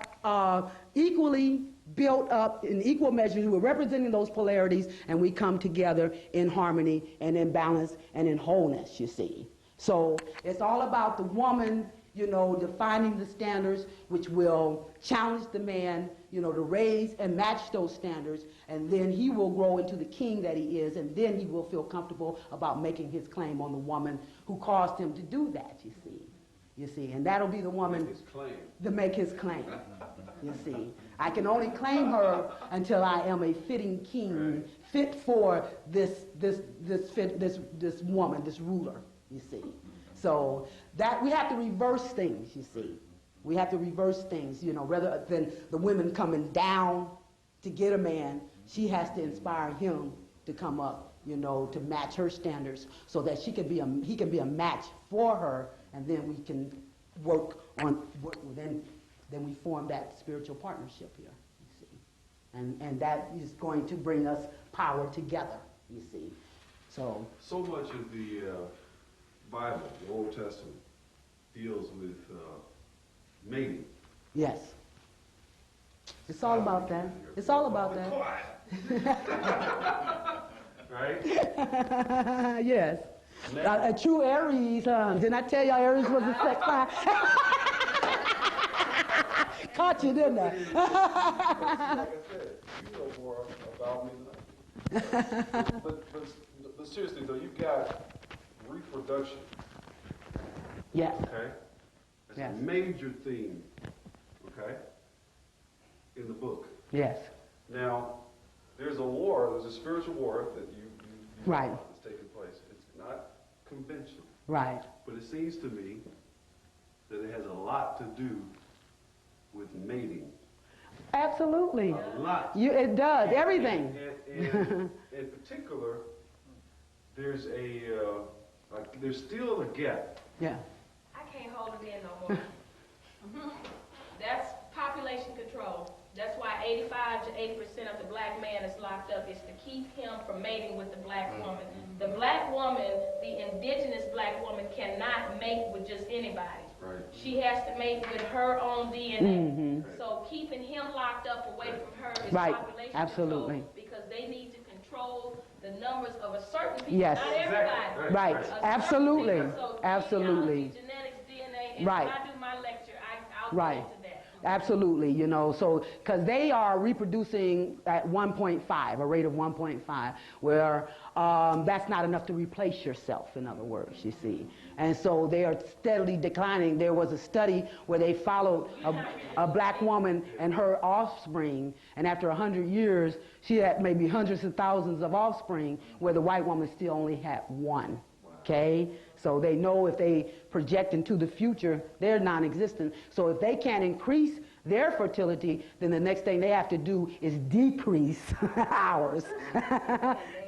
equally built up in equal measures. We're representing those polarities, and we come together in harmony and in balance and in wholeness, you see. So it's all about the woman, defining the standards which will challenge the man, to raise and match those standards, and then he will grow into the king that he is, and then he will feel comfortable about making his claim on the woman who caused him to do that, you see. you see, and that'll be the woman to make his claim, you see. I can only claim her until I am a fitting king, fit for this woman, this ruler, you see. So that we have to reverse things, you see. We have to reverse things, you know, rather than the women coming down to get a man, she has to inspire him to come up, you know, to match her standards so that he can be a match for her, and then we can then we form that spiritual partnership here, you see. And that is going to bring us power together, you see. So much of the Bible, the Old Testament, deals with mating. Yes. It's all about that. It's all about that. Right? Yes. A true Aries, didn't I tell y'all Aries was a sex sign? Caught you, didn't I? Like I said, you know more about me than I do. But seriously though, you've got reproduction. Yes. Okay? That's a major theme, okay, in the book. Yes. Now, there's a spiritual war that you right. That's taking place. It's not conventional. Right. But it seems to me that it has a lot to do with mating. Absolutely. A lot. It does, everything. And in particular, there's still a gap. Yeah. I can't hold it in no more. That's population control. That's why 85 to 80% of the black man is locked up, is to keep him from mating with the black woman. The black woman, the indigenous black woman, cannot mate with just anybody. Right. She has to mate with her own DNA. So keeping him locked up away from her is population Absolutely. control, because they need to control the numbers of a certain people, yes. not everybody. Right. Absolutely. So absolutely. Genetics, DNA, and right. when I do my lecture, I'll right. get into that. Absolutely, you know, so, because they are reproducing at 1.5, a rate of 1.5, where that's not enough to replace yourself, in other words, you see. And so they are steadily declining. There was a study where they followed a black woman and her offspring, and after 100 years, she had maybe hundreds of thousands of offspring, where the white woman still only had one, okay? So they know if they project into the future, they're non-existent. So if they can't increase their fertility, then the next thing they have to do is decrease ours.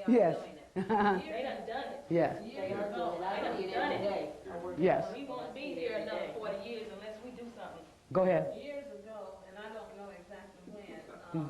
Yes. They done it. Yes. They done it. Yes. We won't be here another 40 years unless we do something. Go ahead. Years ago, and I don't know exactly when,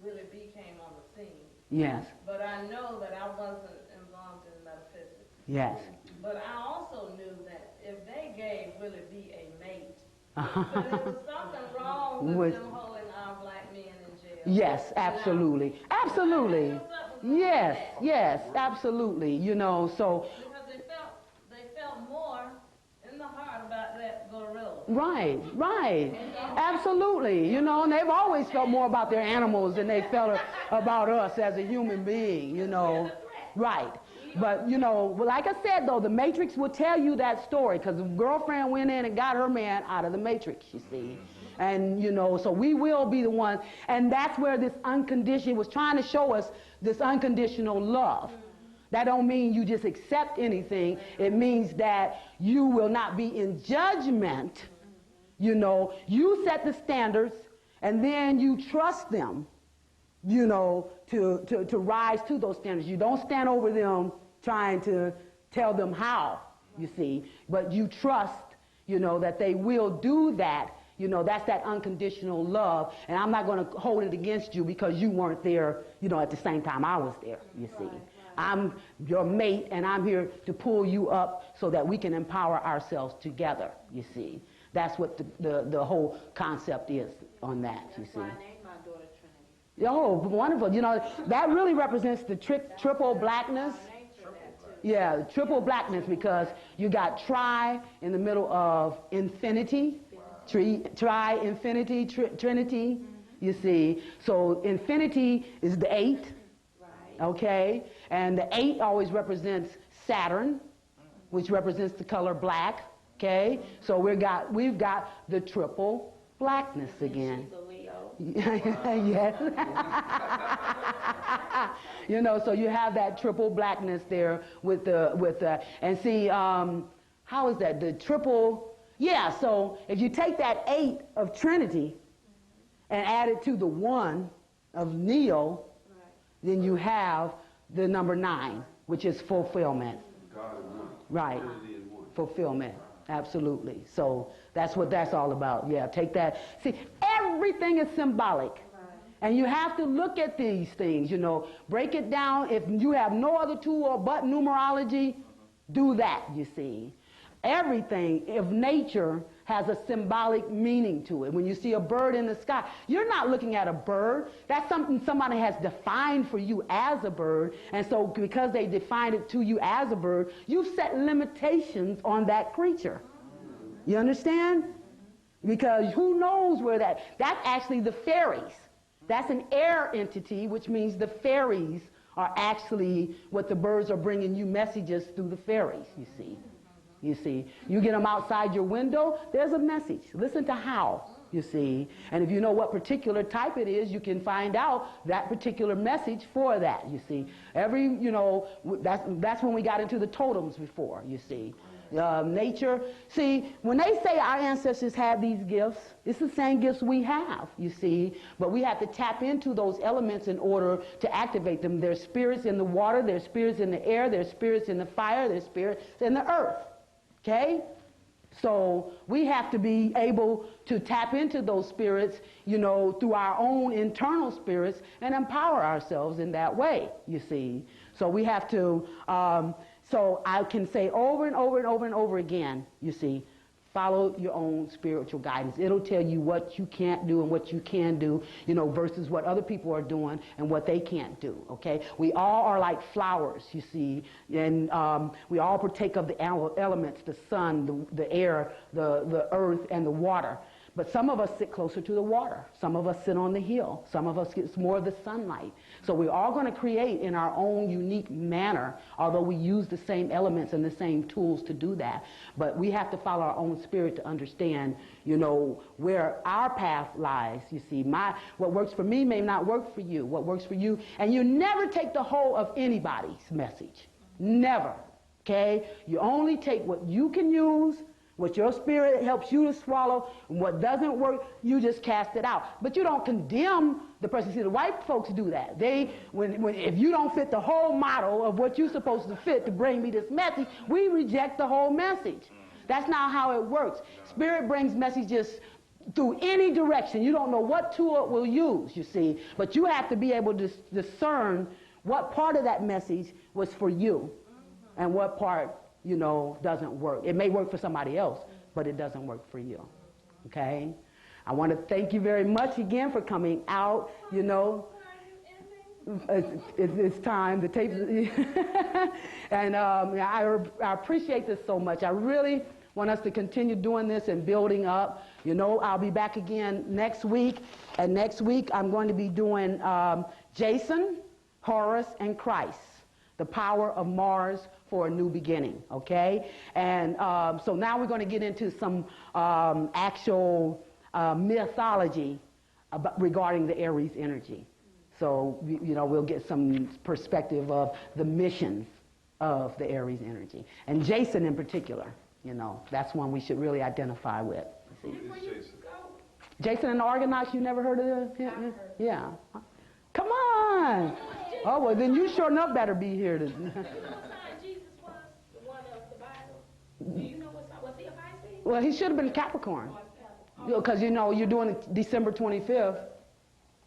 Willie B came on the scene. Yes. But I know that I wasn't involved in metaphysics. Yes. But I also knew that if they gave Willie B a mate, but there was something wrong with them holding our black men in jail. Yes, absolutely. Absolutely. Yes, yes, absolutely. You know, so. Because they felt more in the heart about that gorilla. Right, right. Absolutely. You know, and they've always felt more about their animals than they felt about us as a human being, you know. Right. But, you know, like I said, though, the Matrix will tell you that story, because the girlfriend went in and got her man out of the Matrix, you see. And, you know, so we will be the ones. And that's where this unconditional, was trying to show us this unconditional love. That don't mean you just accept anything. It means that you will not be in judgment. You know, you set the standards, and then you trust them, you know, to rise to those standards. You don't stand over them trying to tell them how, you see, but you trust, you know, that they will do that. You know, that's that unconditional love, and I'm not going to hold it against you because you weren't there, you know, at the same time I was there, you see. I'm your mate, and I'm here to pull you up so that we can empower ourselves together, you see. That's what the whole concept is on that, you see. That's why I named my daughter Trinity. Oh, wonderful. You know, that really represents the triple blackness. Yeah, triple blackness, because you got tri in the middle of infinity, tri-infinity, trinity, you see. So infinity is the 8, okay? And the 8 always represents Saturn, which represents the color black, Okay, so we've got the triple blackness again. She's a Leo. Yes. You know, so you have that triple blackness there with the and see, how is that? The triple, yeah, so if you take that 8 of Trinity and add it to the 1 of Neo, then you have the number 9, which is fulfillment. God in one. Right. Unity in one. Fulfillment. Absolutely. So that's what that's all about. Yeah, take that. See, everything is symbolic. And you have to look at these things, you know, break it down. If you have no other tool but numerology, do that, you see. Everything of nature has a symbolic meaning to it. When you see a bird in the sky, you're not looking at a bird. That's something somebody has defined for you as a bird. And so because they defined it to you as a bird, you've set limitations on that creature. You understand? Because who knows where that's actually the fairies. That's an air entity, which means the fairies are actually what the birds are bringing you messages through the fairies, you see. You see, you get them outside your window, there's a message. Listen to how, you see. And if you know what particular type it is, you can find out that particular message for that, you see. That's when we got into the totems before, you see. Nature. See, when they say our ancestors had these gifts, it's the same gifts we have, you see. But we have to tap into those elements in order to activate them. There's spirits in the water, there's spirits in the air, there's spirits in the fire, there's spirits in the earth. Okay? So we have to be able to tap into those spirits, you know, through our own internal spirits and empower ourselves in that way, you see. So we have to, so I can say over and over and over and over again, you see, follow your own spiritual guidance. It'll tell you what you can't do and what you can do, you know, versus what other people are doing and what they can't do, okay? We all are like flowers, you see, and we all partake of the elements, the sun, the air, the earth, and the water. But some of us sit closer to the water. Some of us sit on the hill. Some of us get more of the sunlight. So we're all going to create in our own unique manner, although we use the same elements and the same tools to do that. But we have to follow our own spirit to understand, you know, where our path lies. You see, what works for me may not work for you. What works for you. And you never take the whole of anybody's message. Never. Okay? You only take what you can use, what your spirit helps you to swallow, and what doesn't work, you just cast it out. But you don't condemn the person. See, the white folks do that. If you don't fit the whole model of what you're supposed to fit to bring me this message, we reject the whole message. That's not how it works. Spirit brings messages through any direction. You don't know what tool it will use, you see, but you have to be able to discern what part of that message was for you and what part, you know, doesn't work. It may work for somebody else, but it doesn't work for you. Okay? I want to thank you very much again for coming out, you know. It's time. The tape. And I appreciate this so much. I really want us to continue doing this and building up. You know, I'll be back again next week. And next week I'm going to be doing Jason, Horus, and Christ. The power of Mars for a new beginning, okay? And so now we're going to get into some actual mythology regarding the Aries energy. So, you know, we'll get some perspective of the missions of the Aries energy. And Jason in particular, you know, that's one we should really identify with. See? Jason and the Argonauts, you never heard of him? Yeah. Come on. Oh, well, then you sure enough better be here. Jesus was the one of the Bible. Do you know was he a Pisces? Well, he should have been Capricorn. Because, you know, you're doing it December 25th.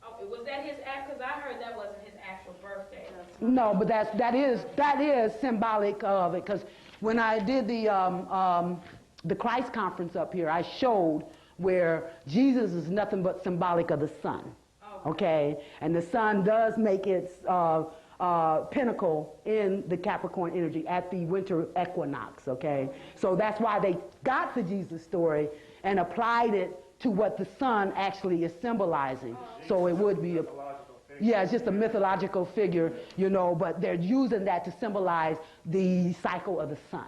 Oh, was that his act? Because I heard that wasn't his actual birthday. No, but that is symbolic of it. Because when I did the Christ conference up here, I showed where Jesus is nothing but symbolic of the sun. Okay, and the sun does make its pinnacle in the Capricorn energy at the winter equinox, okay? So that's why they got the Jesus story and applied it to what the sun actually is symbolizing. So it would be it's just a mythological figure, you know, but they're using that to symbolize the cycle of the sun,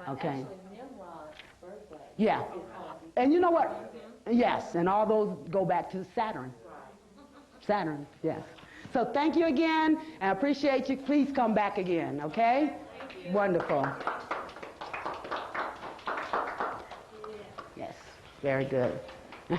okay? Nimrod's birthday Yeah. And you know what? Yes, and all those go back to Saturn. Saturn, yes. So thank you again. I appreciate you. Please come back again, okay? Thank you. Wonderful. Yes, very good. Now,